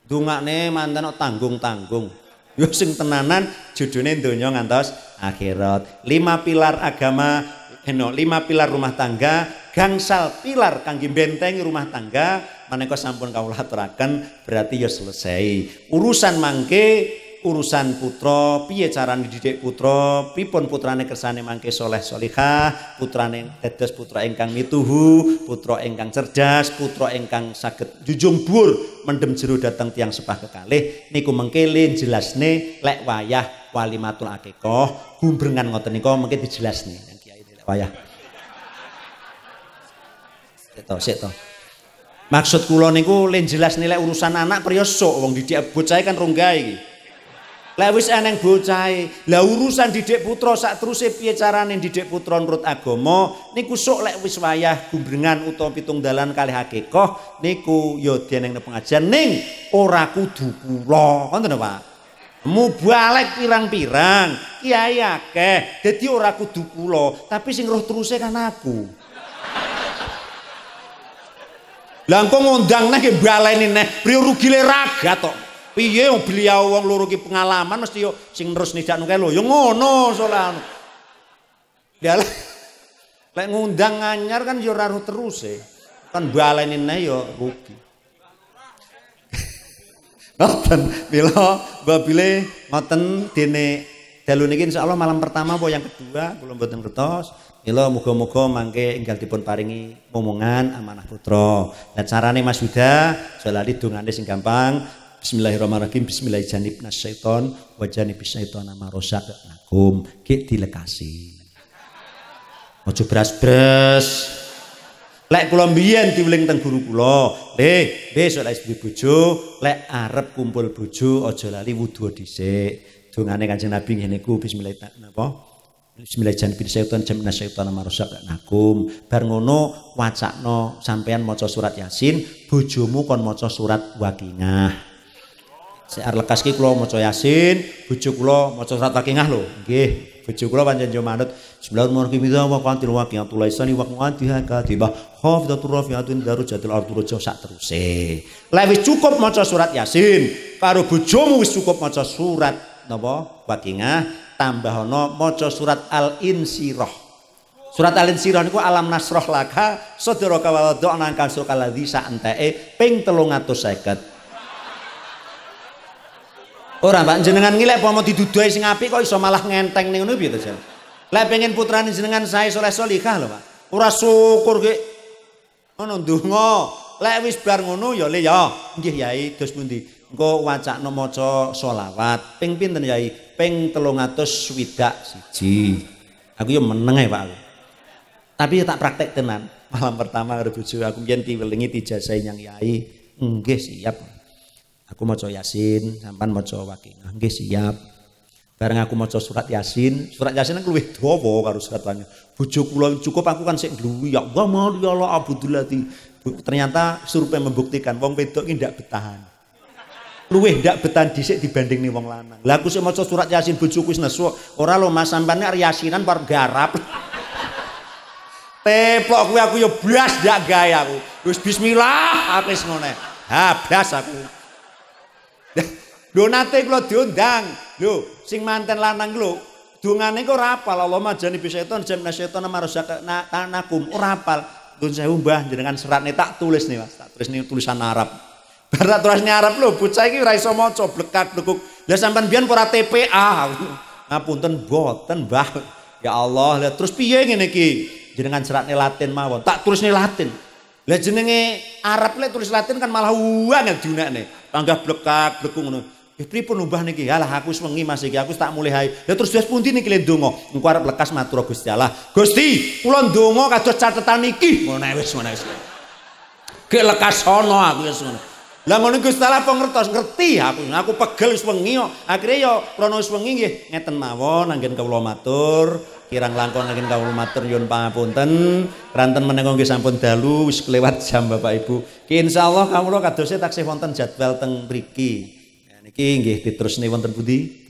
dongakne manten tanggung-tanggung yo sing tenanan jodohne donya ngantos akhirat. 5 pilar agama, 5 pilar rumah tangga, gangsal pilar kangge bentengi rumah tangga, maneka sampun kawula aturaken berarti ya selesai. Urusan mangke, urusan putra, piye carane didik putra, pripun putrane kersane mangke soleh solihah, putrane dados putra ingkang mituhu, putra ingkang cerdas, putra ingkang saged njunjung dhuwur mendem jero dhateng tiyang sepah kekalih niku mengke jelasne lek wayah walimatul akikah gumbrengan ngoten nika mengke dijelasne nang kiai lek wayah sik to maksud kula niku len jelas nilai urusan anak priya sok wong didik bocah kan ronggae iki lek wis eneng bocahe lah urusan didik putra sak teruse piye carane didik putra nurut agama niku sok lek wis wayah gumbrengan utawa pitung dalan kalih akikah niku ya dieneng pengajian ning ora kudu kula ngoten Pak mubalek pirang-pirang kiai akeh dadi ora kudu kula tapi sing roh teruse kan aku lah engko ngundang neh ki baleni neh priyo rugile ragat tok piye beliau wong loro ki pengalaman mesti yo sing terus nidakno kae lho yo ngono soalane lha lek ngundang anyar kan yo ora roh teruse kan baleni neh yo rugi ngoten mila babile ngoten dene dalu niki insyaallah malam pertama apa yang kedua kula mboten ngertos mila muga-muga mangke enggal dipun paringi momongan amanah putra lan carane Mas Huda jalani dongane sing gampang bismillahirrahmanirrahim bismillahirrahmanirrahim syaiton wa janibis syaitona marosak nakum ki dilekasi aja bras-bras lek kula mbiyen diweling teng guru kula besok lek duwe bojo lek arep kumpul bojo aja lali wudu dhisik dongane Kanjeng Nabi ngene niku bismillahirrahmanirrahim bar ngono wacakno sampean maca surat Yasin bojomu kon maca surat Waqiah sear lekas ki kula maca Yasin bojo kula maca surat Waqiah lho nggih bojo kula pancen yo manut bismillahirrahmanirrahim wa qantil waqiatul laisani wa qantiha katibah hafizatur rafiatun darujatul ardurujah sak teruse lek wis cukup maca surat Yasin karo bojomu wis cukup maca surat napa Waqiah tambahana maca surat Al-Insyirah surat Al-Insyirah niku alam nasrah laka sadraka wa wada'na kan sura ladzi sak enteke ping 350 ora Pak jenengan ngilek apa mau diduduhi sing apik kok iso malah ngenteng ning ngono piye to Jan lek pengen putrane jenengan sae saleh salihah lho Pak ora syukur ki ngono ndonga lek wis bar ngono ya le ya nggih Yai dos pundi engko wacakno maca selawat ping pinten Yai ping 361 aku ya meneng ae Pak aku tapi ya tak praktek tenan malam pertama karo bojo aku mbiyen diwelingi dijajahi nyang Yai nggih siap aku maca Yasin sampean maca Waqiah nggih siap bareng aku maca surat Yasin kan luwih dawa karo surat Waqiah bojo kula cukup aku kan sik ngluwi ya Allah mauliyallah abdulati ternyata survei membuktikan wong wedok ki ndak betahan luwih ndak betahan dhisik dibanding ning wong lanang lah aku sik maca surat Yasin bojoku wis nesu ora lho Mas sampean nek Yasinan par garap Teplok kuwi aku ya blas ndak gawe aku. Wis bismillah aku wis ngene. Ha blas aku. Lho nate kula diundang. Lho sing manten lanang lho dungane kok ora apal. Allah majani bisyaiton jam nasyaiton nakum ora apal. Dun sewu Mbah jenengan seratne tak tulis nih Mas. Tak tulis nih tulisan Arab. Bar tak tulis nih Arab lho bocah iki ora iso maca blekak-blekuk. Lah sampean biyen ora TPA. Ngapunten boten Mbah. Ya Allah, lah terus piye ngene iki? Jenengan seratne Latin mawon. Tak tulisne Latin. Lah jenenge Arab lek tulis Latin kan malah uang diunekne. Panggah blekak blekung ngono. Pripun Mbah niki? Alah aku wis wengi Mas iki. Aku tak mulih hae. Lah terus wis pundi niki le ndonga? Engko arep lekas matur Gusti Allah. Gusti, kula ndonga kados catetan niki. Ngono wis ngono wis. Ki lekas sono aku wis ngono. Lah ngono Gusti Allah apa ngertos ngerti aku. Aku pegel wis wengi kok. Akhire yo krana wis wengi nggih ngeten mawon anggen kawula matur. Kirang langkung angin kawula matur nyuwun pangapunten. Kranten menika nggih sampun dalu wis kelewat jam Bapak Ibu. Ki insyaallah kawula kadosé taksih wonten jadwal teng mriki. Nah, niki nggih diterusne wonten pundi?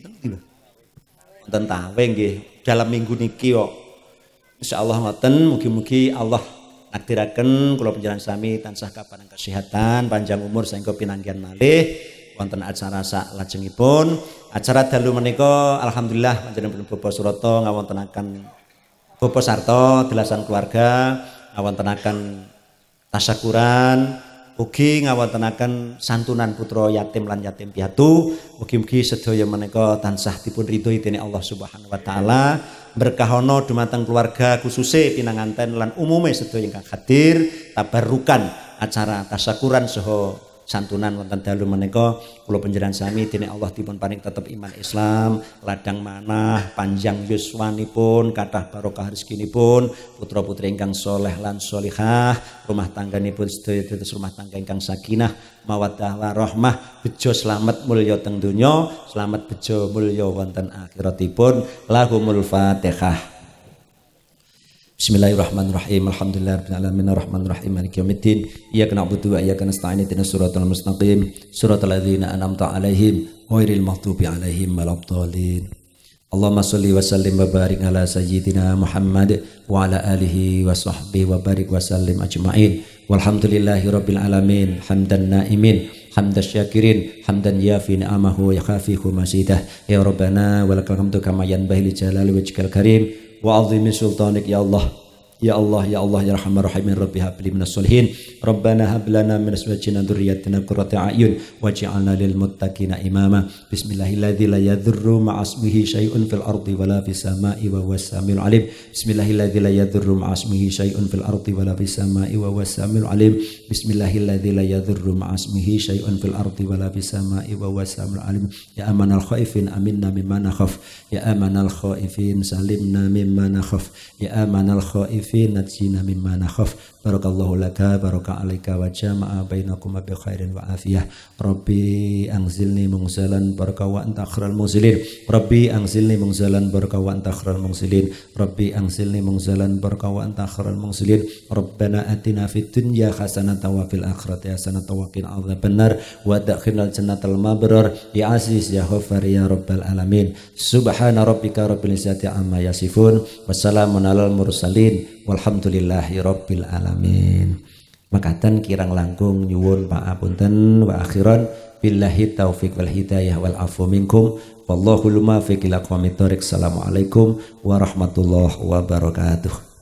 Wonten Tawe nggih dalam minggu niki kok. Insyaallah ngoten mugi-mugi Allah nakdiraken kula panjenengan sami tansah kapanan kesehatan, panjang umur saengga pinanggihan malih. Wonten acara sak lajengipun acara dalu menika alhamdulillah panjenengan Bapak Surata ngawontenaken Bapak Sarto delasan keluarga ngawontenaken tasyakuran ugi ngawontenaken santunan putra yatim lan yatim piatu. Mugi-mugi sedaya menika tansah dipun ridhoi dening Allah Subhanahu wa taala. Berkahono dumateng keluarga khususé pinanganten lan umume sedaya ingkang hadir tabarrukan acara tasyakuran saha santunan wonten dalu menika kula panjenengan sami dening Allah dipun paring tetep iman Islam, ladang manah, panjang yuswanipun, kathah barokah rezekinipun, putra-putri ingkang saleh lan salihah, rumah tangganipun sedaya dados rumah tangga ingkang sakinah, mawaddah warahmah, bejo slamet mulya teng donya, slamet bejo mulya wonten akhiratipun. Lahumul Fatihah. Bismillahirrahmanirrahim. Alhamdulillahirabbil alamin arrahmanirrahim maliki yaumiddin. Iyyaka na'budu wa iyyaka nasta'in ihdinas siratal mustaqim siratal ladzina an'amta 'alaihim ghairil maghdubi 'alaihim waladdallin. Allahumma shalli wa sallim wa barik ala sayyidina Muhammad wa ala alihi wa sahbihi wa barik wa sallim ajma'in. Walhamdulillahirabbil alamin hamdan na'imin hamdas syakirin hamdan yafi ni'amahu wa yakhafihu masidah. Ya Rabbana walakal hamdu kama yanbaghi li jalali wajhikal karim wa 'azimi sultanik. Ya Allah ya Allah ya Allah ya Rahman Rahimin Rabbi habli minas solihin. Rabbana hab lana min azwajina dzurriyyatina qurrata a'yun waj'alna lil muttaqina imama. Bismillahilladzi la yadhurru ma'asmihi syai'un fil ardi wala fis sama'i wa huwas samiul alim. Bismillahilladzi la yadhurru ma'asmihi syai'un fil ardi wala fis sama'i wa huwas samiul alim. Bismillahilladzi la yadhurru ma'asmihi syai'un fil ardi wala fis sama'i wa huwas samiul alim. Ya amanal khaifin aminna mimma nakhaf. Ya amanal khaifin salimna mimma nakhaf. Ya amanal khaifin najina mimma nakhaf. Barakallahu laka baraka alaika wa jama'a bainakuma bi khairin wa afiyah. Rabbi anzilni mungzalan baraka wa anta khairal munzilin. Rabbi anzilni mungzalan baraka wa anta khairal munzilin. Rabbi anzilni mungzalan baraka wa anta khairal munzilin. Rabbana atina fid dunya hasanatan wa fil akhirati hasanatan wa qina adzabannar wa adkhilnal jannatal mabrar. Ya aziz ya ghaffar ya rabbal alamin. Subhana rabbika rabbil izzati amma yasifun. Wassalamun alal mursalin. Walhamdulillahi rabbil alamin. Makaten kirang langkung nyuwun pangapunten wa akhiran billahi taufik wal hidayah wal afu minkum wallahu muwaffiq ila aqwamit thoriq. Assalamualaikum warahmatullahi wabarakatuh.